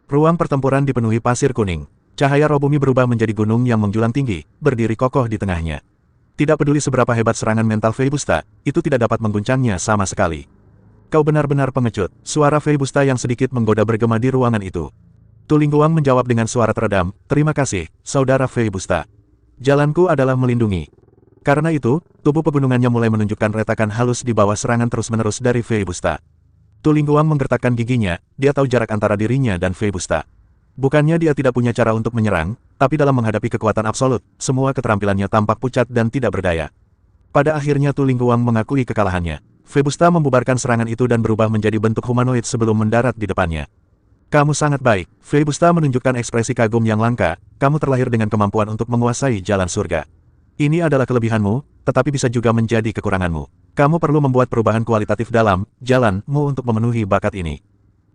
Ruang pertempuran dipenuhi pasir kuning. Cahaya roh bumi berubah menjadi gunung yang menjulang tinggi, berdiri kokoh di tengahnya. Tidak peduli seberapa hebat serangan mental Fei Busta, itu tidak dapat mengguncangnya sama sekali. Kau benar-benar pengecut, suara Fei Busta yang sedikit menggoda bergema di ruangan itu. Tu Lingguang menjawab dengan suara teredam, terima kasih, saudara Fei Busta. Jalanku adalah melindungi. Karena itu, tubuh pegunungannya mulai menunjukkan retakan halus di bawah serangan terus-menerus dari Fei Busta. Tu Lingguang menggertakkan giginya, dia tahu jarak antara dirinya dan Fei Busta. Bukannya dia tidak punya cara untuk menyerang, tapi dalam menghadapi kekuatan absolut, semua keterampilannya tampak pucat dan tidak berdaya. Pada akhirnya Tu Lingguang mengakui kekalahannya. Fei Busta membubarkan serangan itu dan berubah menjadi bentuk humanoid sebelum mendarat di depannya. Kamu sangat baik. Fei Busta menunjukkan ekspresi kagum yang langka, kamu terlahir dengan kemampuan untuk menguasai jalan surga. Ini adalah kelebihanmu, tetapi bisa juga menjadi kekuranganmu. Kamu perlu membuat perubahan kualitatif dalam jalanmu untuk memenuhi bakat ini.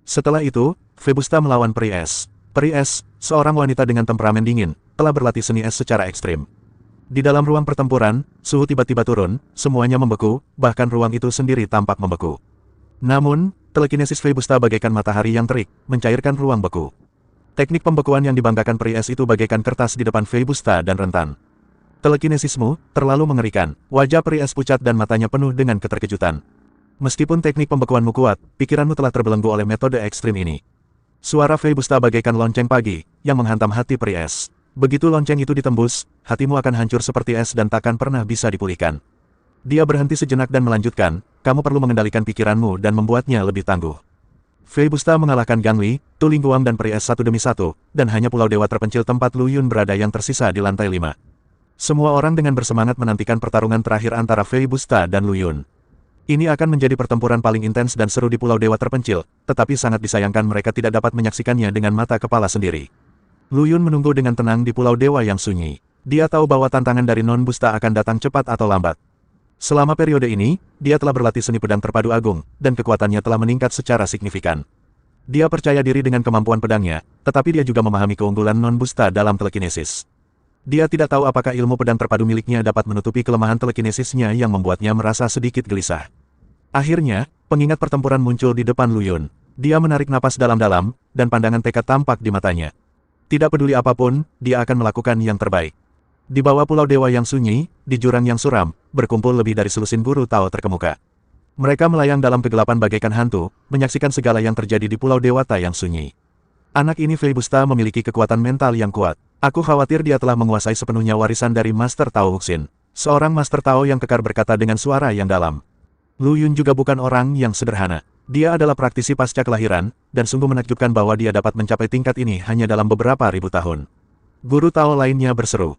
Setelah itu, Fei Busta melawan Peri Es. Peri Es, seorang wanita dengan temperamen dingin, telah berlatih seni es secara ekstrim. Di dalam ruang pertempuran, suhu tiba-tiba turun, semuanya membeku, bahkan ruang itu sendiri tampak membeku. Namun, telekinesis Fei Busta bagaikan matahari yang terik, mencairkan ruang beku. Teknik pembekuan yang dibanggakan peri es itu bagaikan kertas di depan Fei Busta dan rentan. Telekinesismu terlalu mengerikan. Wajah peri es pucat dan matanya penuh dengan keterkejutan. Meskipun teknik pembekuanmu kuat, pikiranmu telah terbelenggu oleh metode ekstrim ini. Suara Fei Busta bagaikan lonceng pagi, yang menghantam hati peri es. Begitu lonceng itu ditembus, hatimu akan hancur seperti es dan takkan pernah bisa dipulihkan. Dia berhenti sejenak dan melanjutkan, kamu perlu mengendalikan pikiranmu dan membuatnya lebih tangguh. Fei Busta mengalahkan Gang Li, Tu Lingguang dan peri es satu demi satu, dan hanya Pulau Dewa terpencil tempat Lu Yun berada yang tersisa di lantai 5. Semua orang dengan bersemangat menantikan pertarungan terakhir antara Fei Busta dan Lu Yun. Ini akan menjadi pertempuran paling intens dan seru di Pulau Dewa terpencil, tetapi sangat disayangkan mereka tidak dapat menyaksikannya dengan mata kepala sendiri. Lu Yun menunggu dengan tenang di Pulau Dewa yang sunyi. Dia tahu bahwa tantangan dari Non Busta akan datang cepat atau lambat. Selama periode ini, dia telah berlatih seni pedang terpadu agung, dan kekuatannya telah meningkat secara signifikan. Dia percaya diri dengan kemampuan pedangnya, tetapi dia juga memahami keunggulan Non Busta dalam telekinesis. Dia tidak tahu apakah ilmu pedang terpadu miliknya dapat menutupi kelemahan telekinesisnya yang membuatnya merasa sedikit gelisah. Akhirnya, pengingat pertempuran muncul di depan Lu Yun. Dia menarik napas dalam-dalam, dan pandangan tekad tampak di matanya. Tidak peduli apapun, dia akan melakukan yang terbaik. Di bawah Pulau Dewa yang sunyi, di jurang yang suram, berkumpul lebih dari selusin guru Tao terkemuka. Mereka melayang dalam kegelapan bagaikan hantu, menyaksikan segala yang terjadi di Pulau Dewata yang sunyi. Anak ini Fei Busta memiliki kekuatan mental yang kuat. Aku khawatir dia telah menguasai sepenuhnya warisan dari Master Tao Wuxin. Seorang Master Tao yang kekar berkata dengan suara yang dalam. Lu Yun juga bukan orang yang sederhana. Dia adalah praktisi pasca kelahiran, dan sungguh menakjubkan bahwa dia dapat mencapai tingkat ini hanya dalam beberapa ribu tahun. Guru Tao lainnya berseru.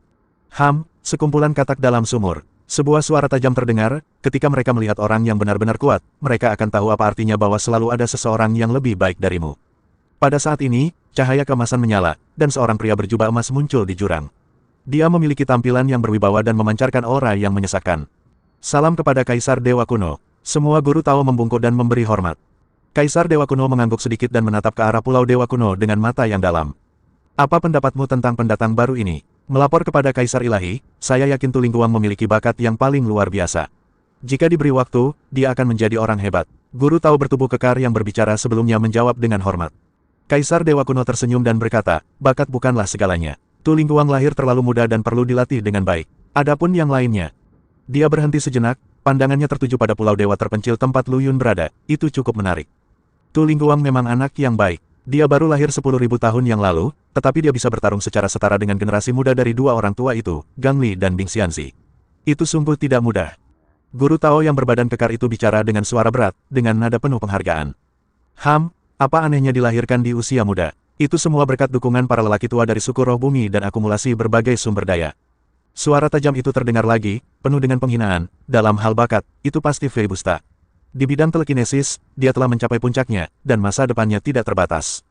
Sekumpulan katak dalam sumur. Sebuah suara tajam terdengar, ketika mereka melihat orang yang benar-benar kuat, mereka akan tahu apa artinya bahwa selalu ada seseorang yang lebih baik darimu. Pada saat ini, cahaya keemasan menyala, dan seorang pria berjubah emas muncul di jurang. Dia memiliki tampilan yang berwibawa dan memancarkan aura yang menyesakkan. Salam kepada Kaisar Dewa Kuno. Semua guru Tao membungkuk dan memberi hormat. Kaisar Dewa Kuno mengangguk sedikit dan menatap ke arah Pulau Dewa Kuno dengan mata yang dalam. Apa pendapatmu tentang pendatang baru ini? Melapor kepada Kaisar Ilahi, saya yakin Tu Lingguang memiliki bakat yang paling luar biasa. Jika diberi waktu, dia akan menjadi orang hebat. Guru Tao bertubuh kekar yang berbicara sebelumnya menjawab dengan hormat. Kaisar Dewa Kuno tersenyum dan berkata, bakat bukanlah segalanya. Tu Lingguang lahir terlalu muda dan perlu dilatih dengan baik. Adapun yang lainnya. Dia berhenti sejenak, pandangannya tertuju pada Pulau Dewa terpencil tempat Lu Yun berada. Itu cukup menarik. Tu Lingguang memang anak yang baik. Dia baru lahir 10.000 tahun yang lalu, tetapi dia bisa bertarung secara setara dengan generasi muda dari dua orang tua itu, Gang Li dan Bing Xianzi. Itu sungguh tidak mudah. Guru Tao yang berbadan kekar itu bicara dengan suara berat, dengan nada penuh penghargaan. Apa anehnya dilahirkan di usia muda? Itu semua berkat dukungan para lelaki tua dari suku roh bumi dan akumulasi berbagai sumber daya. Suara tajam itu terdengar lagi, penuh dengan penghinaan. Dalam hal bakat, itu pasti Fei Busta. Di bidang telekinesis, dia telah mencapai puncaknya, dan masa depannya tidak terbatas.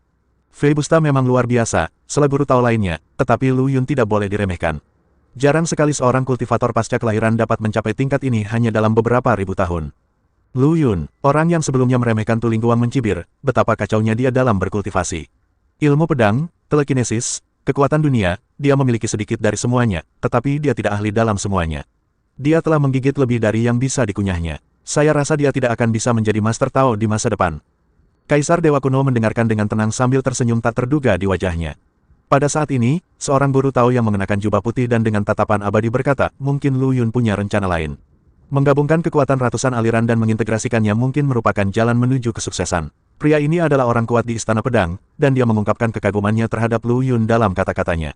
Fei Busta memang luar biasa, selain guru Tao lainnya, tetapi Lu Yun tidak boleh diremehkan. Jarang sekali seorang kultivator pasca kelahiran dapat mencapai tingkat ini hanya dalam beberapa ribu tahun. Lu Yun, orang yang sebelumnya meremehkan Tu Lingguang mencibir, betapa kacaunya dia dalam berkultivasi. Ilmu pedang, telekinesis, kekuatan dunia, dia memiliki sedikit dari semuanya, tetapi dia tidak ahli dalam semuanya. Dia telah menggigit lebih dari yang bisa dikunyahnya. Saya rasa dia tidak akan bisa menjadi Master Tao di masa depan. Kaisar Dewa Kuno mendengarkan dengan tenang sambil tersenyum tak terduga di wajahnya. Pada saat ini, seorang guru Tao yang mengenakan jubah putih dan dengan tatapan abadi berkata, mungkin Lu Yun punya rencana lain. Menggabungkan kekuatan ratusan aliran dan mengintegrasikannya mungkin merupakan jalan menuju kesuksesan. Pria ini adalah orang kuat di Istana Pedang, dan dia mengungkapkan kekagumannya terhadap Lu Yun dalam kata-katanya.